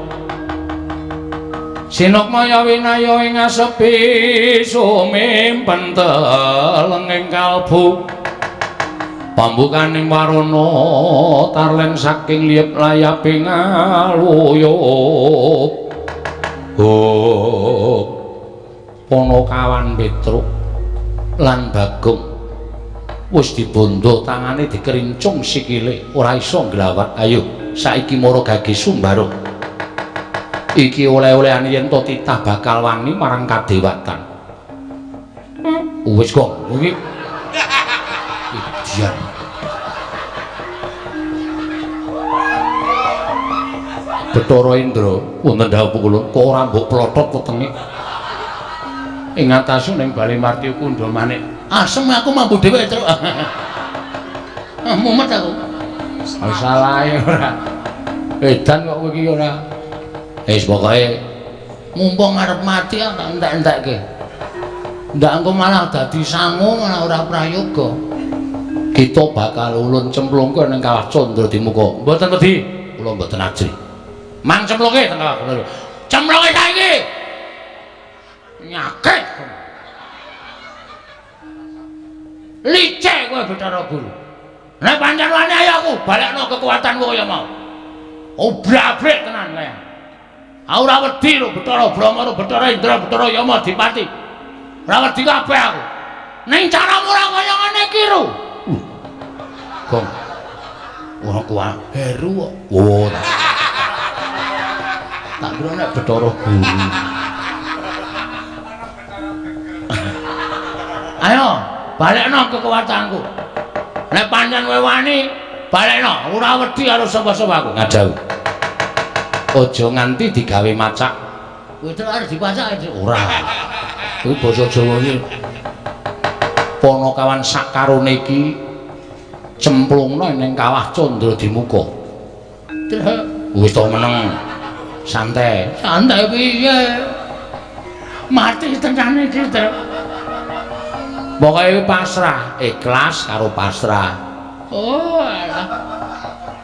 sinukmaya winaya ing asepi sumimpen teleng ing kalbu pambukaning warana tarlen saking liyep layaping aluyup Ponokawan Petruk lan Bagong wis dibondo tangane dikerincung sikile ora iso nglawat ayo saiki mara gage sumbarung iki oleh-olehan yen to titah bakal wani marang kadewatan wis kok iki idian Bathara Indra wonten dawuh kula kok ora mbok plothot wetenge ing atasu ning Bali Marti Kundha manik asem aku mampu dhewe terus mumet aku salah ora edan kok kowe iki ora wis pokoke mumpung arep mati tak entek-entekke ndak engko malah dadi sangu malah ora prayoga kita bakal ulun cemplungke ning kawah Candra Dimuka mboten wedi kula mboten ajri mang cemplungke teng kawah cemplungke saiki nyakit licik kowe Bathara Guru nek pancen wani ayo aku balekno kekuatanmu kaya mau oblak-ablik tenan kaya ora wedi lho Bathara Brahma Bathara Indra Bathara Yama Dipati ora wedi kabeh aku ning caramu ora kaya ngene iki lho Gong ora kuat heru kok oh tak kira nek Bathara Guru ayo balekno kekuatanku nek pancen kowe wani balekno ora wedi karo sapa-sapa aku ngadhau aja nganti digawe macak kowe terus arep dipacak ora kuwi basa Jawa iki Ponokawan sakarone iki cemplungno ning kawah Candra Dimuka wis to meneng santai piye mati tenan iki pokoke pasrah ikhlas karo pasrah oh alah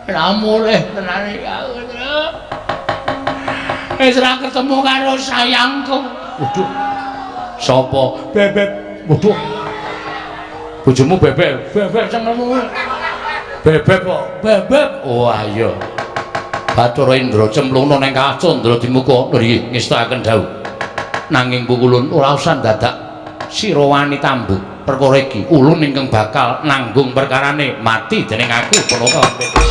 ra mulih tenan iki aku wis ra ketemu karo sayangku waduh sapa bebek waduh bojomu bebek senengmu bebek kok bebek oh ayo Bathara Indra cemplungno ning kawah Candra Dimuka nggih ngestakaken dawuh nanging pukulun ora usah dadak sira wani tambuk perkara iki ulun ingkang bakal nanggung perkarane mati dening aku Ponokawan Petruk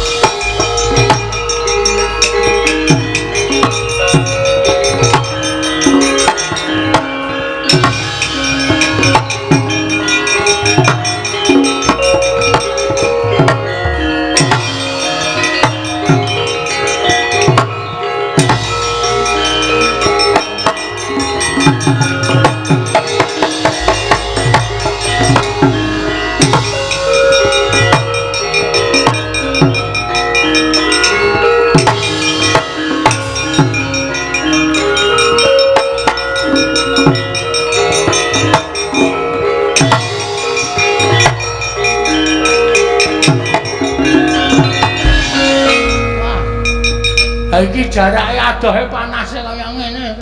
iki jarake adohe panase kaya ngene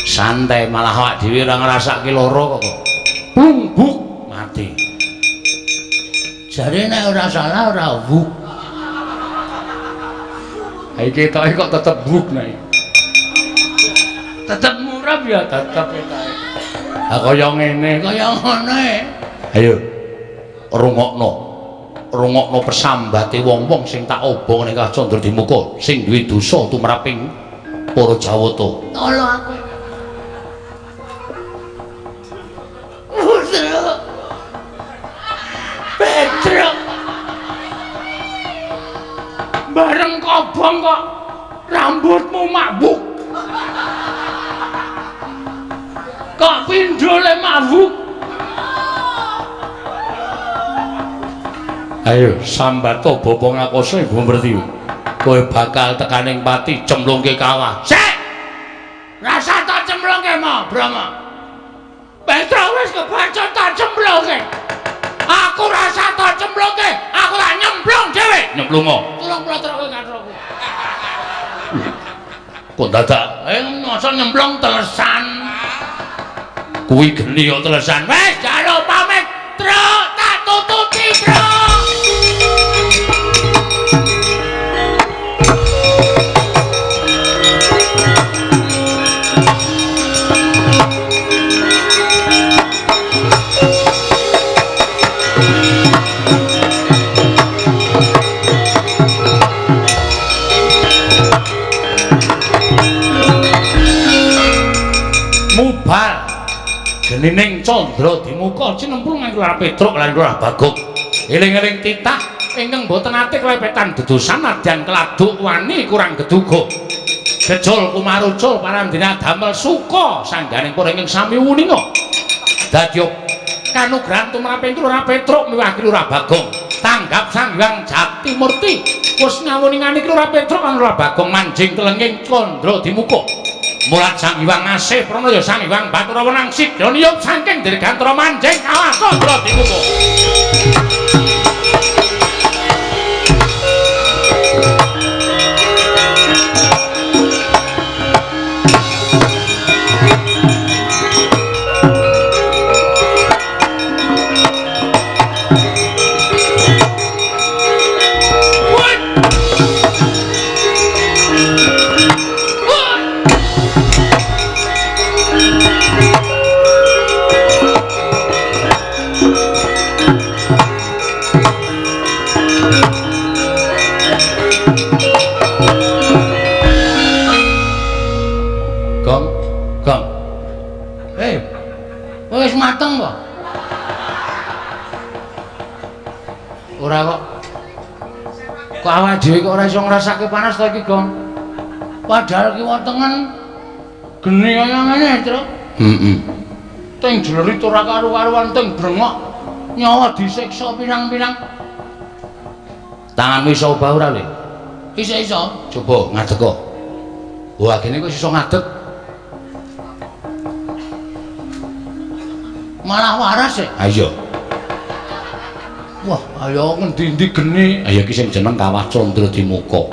santai malah awak dhewe ora ngrasake lara kok buk mati jare nek ora salah ora buk iki ketoke kok tetep buk nek tetep murah ya tetep ketoke ha kaya ngene ayo rungokno pesambate wong-wong sing tak obong ning kawah Candra Dimuka sing duwe dosa tumraping para Jawata. Tolo aku. Petruk. Bareng kobong kok rambutmu mabuk. Kok pindhole mabuk. Ayo Sambata Bapa Ngakasa Ibu Mertiwi kowe bakal tekaning pati cemplungke kawah sik rasa tak cemplungke mo Brahma Petruk wis kebacut tak cemplungke aku rasa tak cemplungke Aku tak nyemplung dhewe. Nyemplung kok. Tulung kula terus katroku. Kok dadak masa nyemplung telesan. Kuwi geni kok telesan. Wes, jalo pamit. Truk tak tututi, Truk. Mubal genining Candra Dimuka cinemplung ing Lurah Petruk lan Lurah Bagong. Eling-eling titah ingkang boten ate klepetan dedosan nadyan keladuk wani kurang geduga. Gejol kumarucul parandina damel suka sangganing para ingkang sami wuninga. Dadya kanugrahan tumraping Lurah Petruk miwah Lurah Bagong. Tanggap Sang Hyang Jatimurti wis ngawuningani Lurah Petruk lan Lurah Bagong manjing telenging Candra Dimuka. Mulat Sang Hyang Asih Pranaya Sang Hyang Bathara Wenang Sidra niyup saking Dirgantara manjing kawas Candra Dimuka. Wis mateng kok. Ora kok. Kok awake dhewe kok ora iso ngrasake panas ta iki, Gong? Padahal ki wontengen geni kaya ngene, Tru. Heeh. Teng jlerit ora karu-karuan teng brengok. Nyawa disiksa pirang-pirang. Tanganmu iso obah ora, Le? Iso. Coba ngadeg kok. Wah, gene kok iso ngadeg. Malah waras e. Ayo. Wah, ayo ngendi-endi geni. Ayo iki sing jeneng Kawah Candra Dimuka.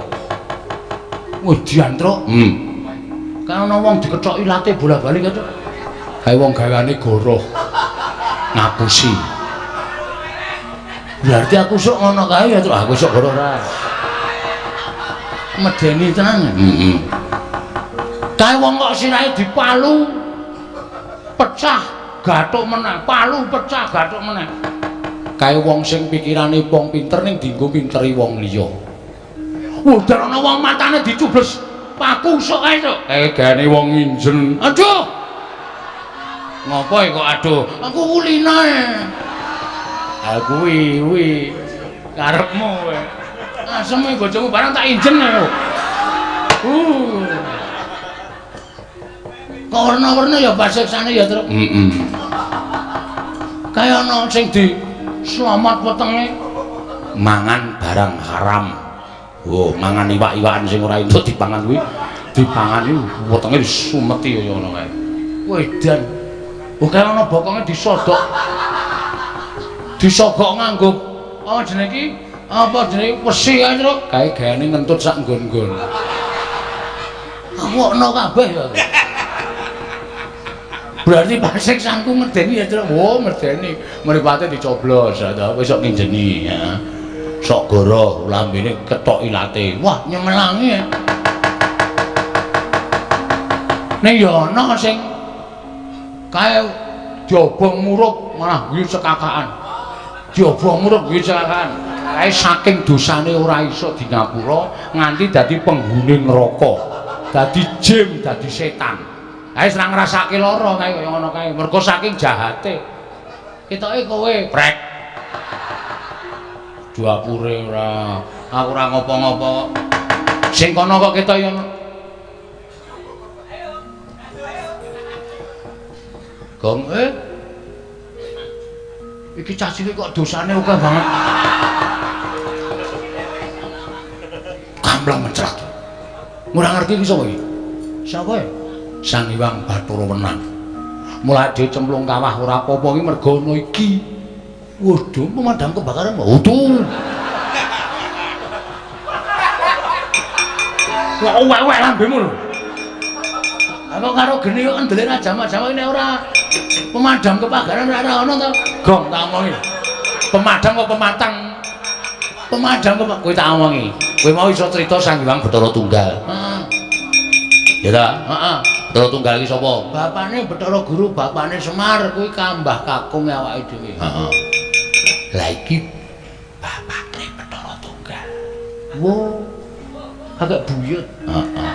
Wih, diantro. Kan ana wong dikethoki late bola-bali kok. Kae wong gaweane goroh. Ngapusi. Berarti aku sok ngono kae ya, Truk. Aku sok goroh ra. Medeni tenan. Kae wong kok sirahe dipalu. Pecah. Gathuk meneh, palu pecah gathuk meneh. Kae wong sing pikirane wong pinter ning dienggo pinteri wong liya. Udah ana wong matane dicubles paku sok ae, Cuk. Gane wong injen. Aduh. Ngopo kok aduh? Aku kulinae. Ha kuwi karepmu kowe. Aseme bojomu barang tak injen kok. Kok warna-warna ya basiksane ya, Truk. Kaya ana sing di slamet wetenge mangan barang haram. Oh, mangan iwak-iwakan sing ora entuk dipangan kuwi, dipangan iki wetenge disumeti kaya ngono kae. Wedan. Oh, kaya ana bokonge disodok. Disogok nganggo apa jenenge iki? Apa jenenge wesi kae, Truk. Kae gaene ngentut sak nggon-nggon. Awakno kabeh ya. Berarti pasek sangku medeni ya, Truk. Oh, medeni. Mripate dicoblos, ta wis sok nginjeni ya. Sok goroh lambene ketok ilate. Wah, nyemelangi ya. Ning ya ana sing kae diobong murub malah guyu cekakaan. Diobong murub guyu cekakaan. Kae saking dosane ora iso di ngapura nganti dadi penghuni neraka. Dadi jim, dadi setan. Ae serang ngrasake lara kae kaya ngono kae. Mergo saking jahate. Ketoke kowe prek. Duapure ora. Aku ora ngopo-ngopo. Sing kono kok ketok ya. Gong iki cah cilik kok dosane akeh banget. Kamplang mencret. Ora ngerti iki sapa iki? Sapa ya? Sang Hyang Bathara Wenang. Mulai dicemplung kawah ora apa-apa iki mergo ana iki. Waduh, pemadam kebakaran. Waduh. Kok uwek-uwek lambemu lho. Apa karo geni kok ndele ra jamak-jamak ini ora pemadam kebakaran ora ono to. Gong tak omongi. Pemadam kok pematang. Pemadam kok kowe tak omongi. Kowe mau iso crita Sang Hyang Bathara Tunggal. Heeh. Ya ta? Heeh. Bathara Tunggal iki sapa? Bapane Bathara Guru, bapane Semar, kuwi kambah kakung awake dhewe. Heeh. Lah iki bapane Bathara Tunggal. Wo. Kakek buyut. Heeh.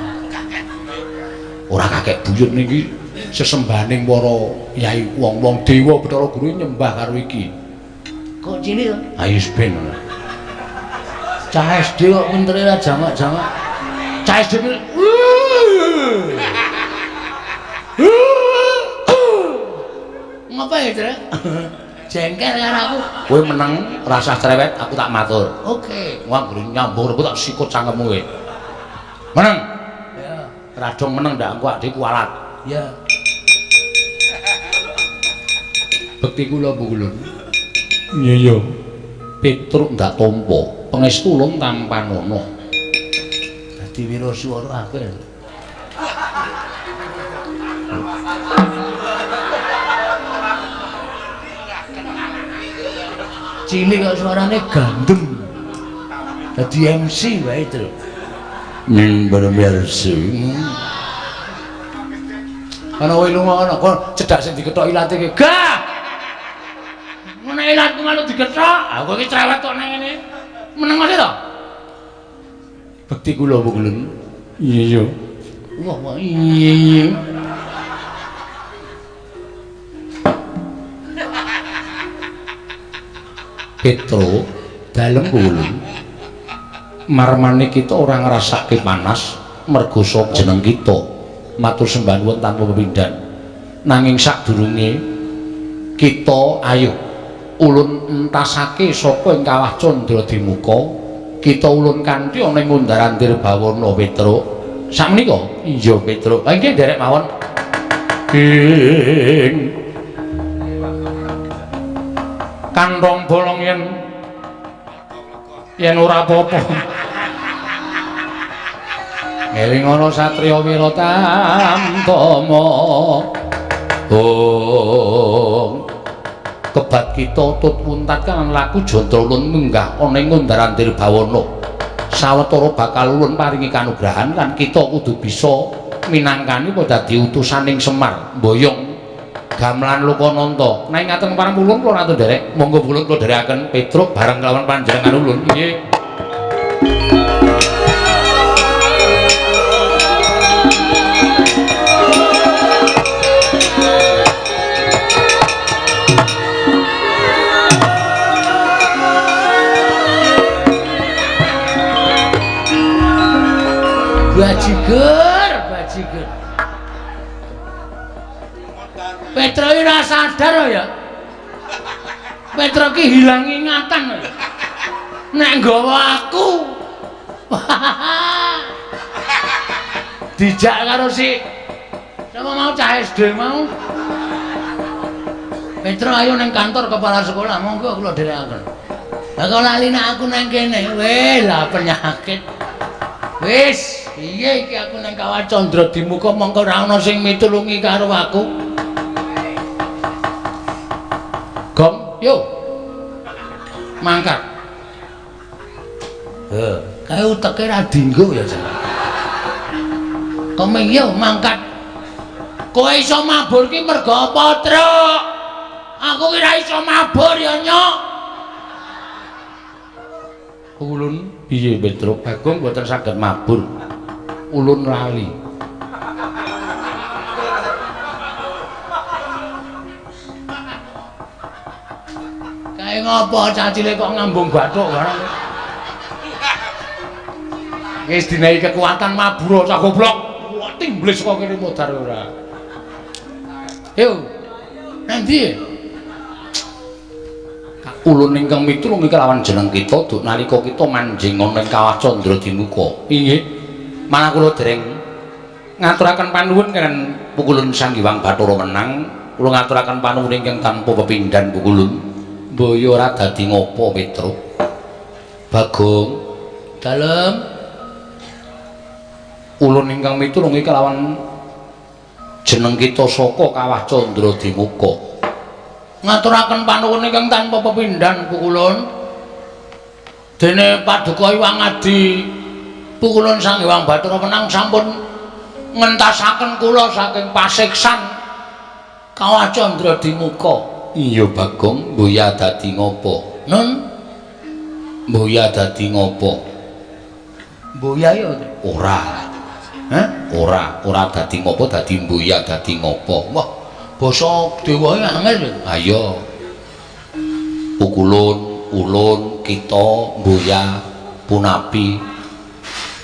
Ora kakek buyut niki sesembahaning para yai wong-wong dewa Bathara Guru nyembah karo iki. Kok cilik to? Ha wis ben. Cah SD kok pintere ra jamak-jamak. Cah SD ngapa ya, Trek? Jengkel karo aku. Kowe meneng rasa cerewet, aku tak matur. Oke. Wong guru nyambung aku tak sikut cangkemmu kowe. Meneng. Radong meneng ndak engko adek kualat. Ya. Bekti kula Bu Kulun. Iya. Petruk ndak tampa, pangestu ulun tampanono. Dadi wiraswara akeh. Cilik kok suarane gandeng. Dadi MC wae, Tru. Bener-bener ana kowe lunga ana kok cedhak sing dikethok ilate iki gah ngene ilatku malu dikethok aku iki cerewet kok nang ngene meneng mati to bekti kula Bu Kulun iya wah iya Petro dalem Bu Kulun marmane kita ora ngrasake panas mergo saka jeneng kita matur sembah nuwun tanpa pepindhan nanging sadurunge kita ayo ulun entasake saka ing kawah Candra Dimuka kita ulun kanthi ana ing Ngundaran Tirbawana Petruk sakmenika iya Petruk ha nggih derek mawon ing kantong bolong yen ora apa-apa eling ana satriya Wiratama kebat kita tut muntat kan laku jandra ulun munggah ana ing Ngundaran Tirbawana sawetara bakal ulun paringi kanugrahan lan kita kudu bisa minangkani padha dadi utusaning Semar mboyong gamelan Lokananta nang ngaten parang ulun kula atur derek monggo ulun kula derekaken Petruk bareng kelawan panjenengan ulun nggih bajigur Petro iki ora sadar ya Petro iki hilang ingatan nek nggawa aku dijak karo si sama mau cah SD mau Petro ayo nang kantor kepala sekolah monggo kula dherekaken lah kok lali nek aku nang kene weh lah penyakit wis piye iki aku nang kawah Candra Dimuka mongko ora ana sing mitulungi karo aku. Gom, yo. Mangkat. Kae uteke ra dinggo ya, Jan. Komeng yo mangkat. Kowe iso mabur ki mergo apa, Truk? Aku ki ra iso mabur ya, Nyok. Ulun piye, Petruk? Bagong mboten saged mabur. Ulun lali. Kae ngopo cacile kok ngambung bathuk barang. Wis dinehi kekuatan mabur cah goblok. Timblis kok kene modar ora. Yo. Nanti ulun ingkang mitulungi kelawan jeneng kita duk nalika kita manjing ana ing kawah Candra Dimuka. Inggih. Malah kula dereng ngaturaken panuwun kaliyan Pukulun Sang Hyang Bathara Menang. Kula ngaturaken panuwun ingkang tanpa pepindhan Pukulun. Mbaya ora dadi ngopo Petruk. Bagong dalem ulun ingkang mitulungi kelawan jeneng kita saka Kawah Candra Dimuka. Ngaturaken panuwun ingkang tanpa pepindhan pukulun. Dene Paduka Hyang Adi pukulun Sang Hyang Bathara Menang sampun ngentasaken kula saking pasiksan Kawah Candra Dimuka. Iya Bagong, mboya dadi ngopo? Nun? Mboya dadi ngopo? Mboya ya ora. Hah? Ora dadi ngopo, dadi mboya dadi ngopo. Wah, basa dewa angel. Ayo. Pukulun, ulun, kita, mboya, punapi.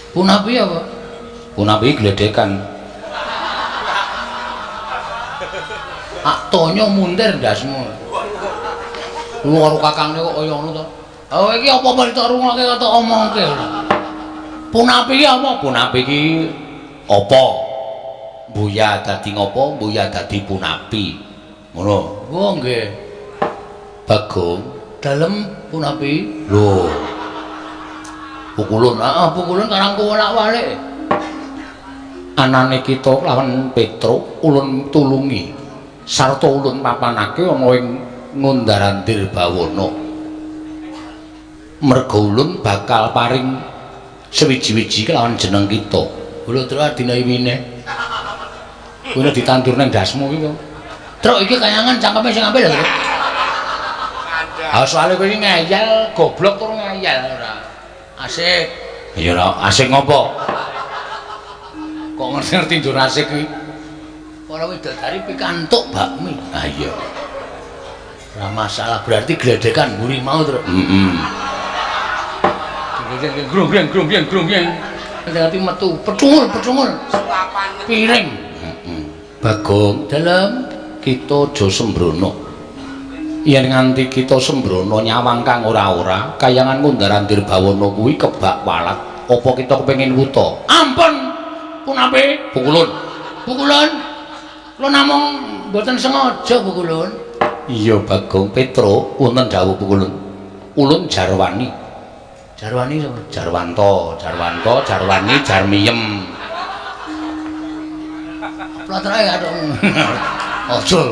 Punapi apa? Punapi gledekan. Aktonyo mundir ndasmu. Lu karo kakangne kok kaya ngono to. Oh iki apa tak rungokke kata omongke. Punapi iki apa? Punapi iki apa? Mbuya dadi ngopo? Mbuya dadi punapi. Ngono. Oh nggih. Bagong, dalem punapi. Lho. Pukulun, pukulun karangku wolak-walik. Anane kita lawan Petruk ulun tulungi. Sarta ulun papanake ana ing Ngundarandir Bawana. Merga ulun bakal paring sewiji-wiji kelawan jeneng kita. Lho Truk dina iwine. Kuwi ditandur nang dasmu iki kok. Truk iki kayangan cangkeme sing ambil lho. Ah soalé kowe iki ngeyel, goblok tur ngeyel ora. Asik. Ya ora asik ngopo? Kok ngerti ndur asik kuwi? Ora widodari pikantuk bakmi. Ah iya. Ora masalah, berarti gledekan mburi mau terus. Heeh. Grung-grung. Nanti metu pecungul. Piring. Heeh. Bagong, dalem kita aja sembrono. Yen nganti kita sembrono nyawang kang ora-ora, kayangan Ngundarandir Bawana kuwi kebak walat. Apa kita kepengin wuta? Ampun. Punapi? Pukulun. Lo namung mboten sengaja pukulun. Iya Bagong Petro wonten dawuh pukulun. Ulun Jarwani. Jarwani sapa? Jarwanto, Jarwani, Jarmiyem. Ploterae kathok. Aja.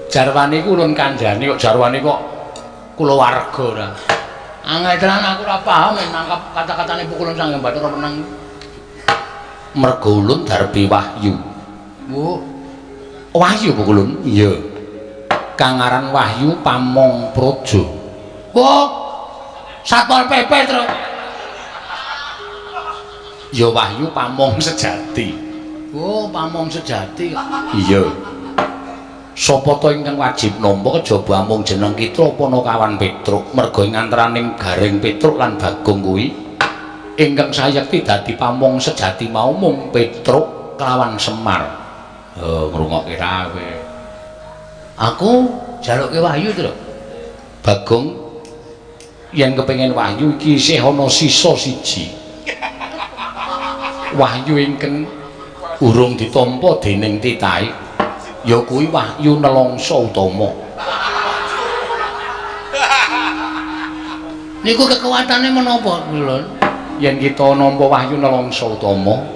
Jarwani ku ulun kandhani kok Jarwani kok kulawarga ora. Angel tenan aku ora paham nangkap kata-katane pukulun Sang Hyang Bathara Menang. Merga ulun Darbi Wahyu. Oh. Wahyu pukulun? Iya. Kang aran Wahyu Pamong Praja. Oh, Satpol PP terus. Ya Wahyu Pamong Sejati. Oh, Pamong Sejati. Iya. Sapa to ingkang wajib nampa kejaba mung jeneng kita apa ana kawan Petruk? Merga ing antaraning Garing Petruk lan Bagong kuwi ingkang sayekti dadi Pamong Sejati mau mung Petruk kelawan Semar. Ngrungokke ra kowe. Aku jaluke Wahyu to. Bagong yen kepengin Wahyu iki isih ana sisa siji. Wahyu ingkang urung ditampa dening titahe ya kuwi Wahyu Nelongso Utama. Niku kekuatane menapa, Lun? Yen kita nampa Wahyu Nelongso Utama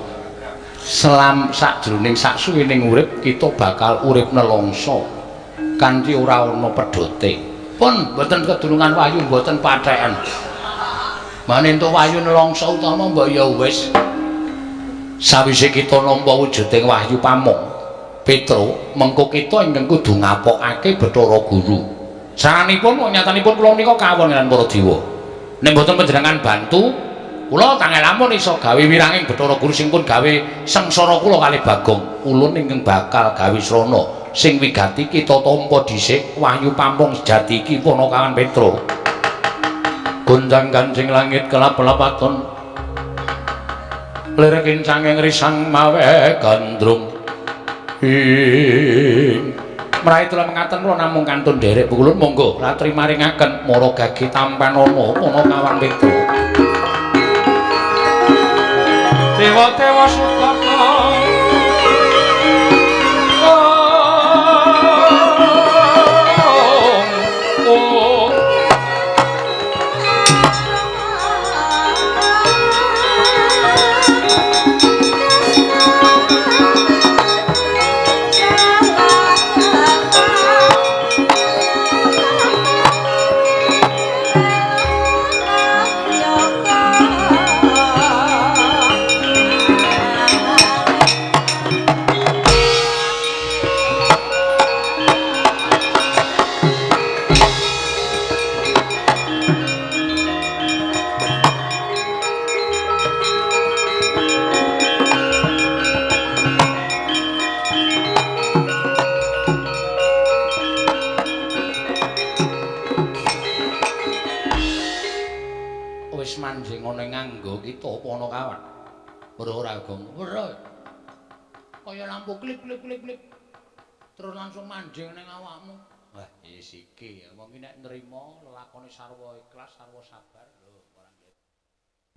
sakjroning saksuwining urip kita bakal urip nelongso kanthi ora ana pedhote. Pun mboten kedurungan wahyu mboten patheken. Mane entuk wahyu nelongso utama mbok ya wis. Sawise kita nampa wujuding Wahyu Pamong Petro, mengko kita ingkang kudu ngapokake Bathara Guru. Saranipun nyatanipun kula menika kawon lan para dewa. Nek mboten panjenengan bantu kula tangel ampun iso gawe wiranging Bathara Guru sing pun gawe sengsara kula kalih Bagong. Ulun ingkang bakal gawe srana sing wigati kita tampa dhisik Wahyu Pamong Sejati iki pono kawan Petro. Gonjang kancing langit kelap-lapaton lir kincanging risang mawe gandrung meraih tulah mengatakan kula namung kantun derek pukulun monggo ratri maringaken mara gagi tampanono pono kawan Petro. Dewa-dewa Sukata sing ngene nganggo kita apa ana kawan. Ora Gong. Ora. Kaya lampu klip. Terus langsung manjing ning awakmu. Wah, iki wong iki nek nrimo lelakone sarwa ikhlas, sarwa sabar lho, ora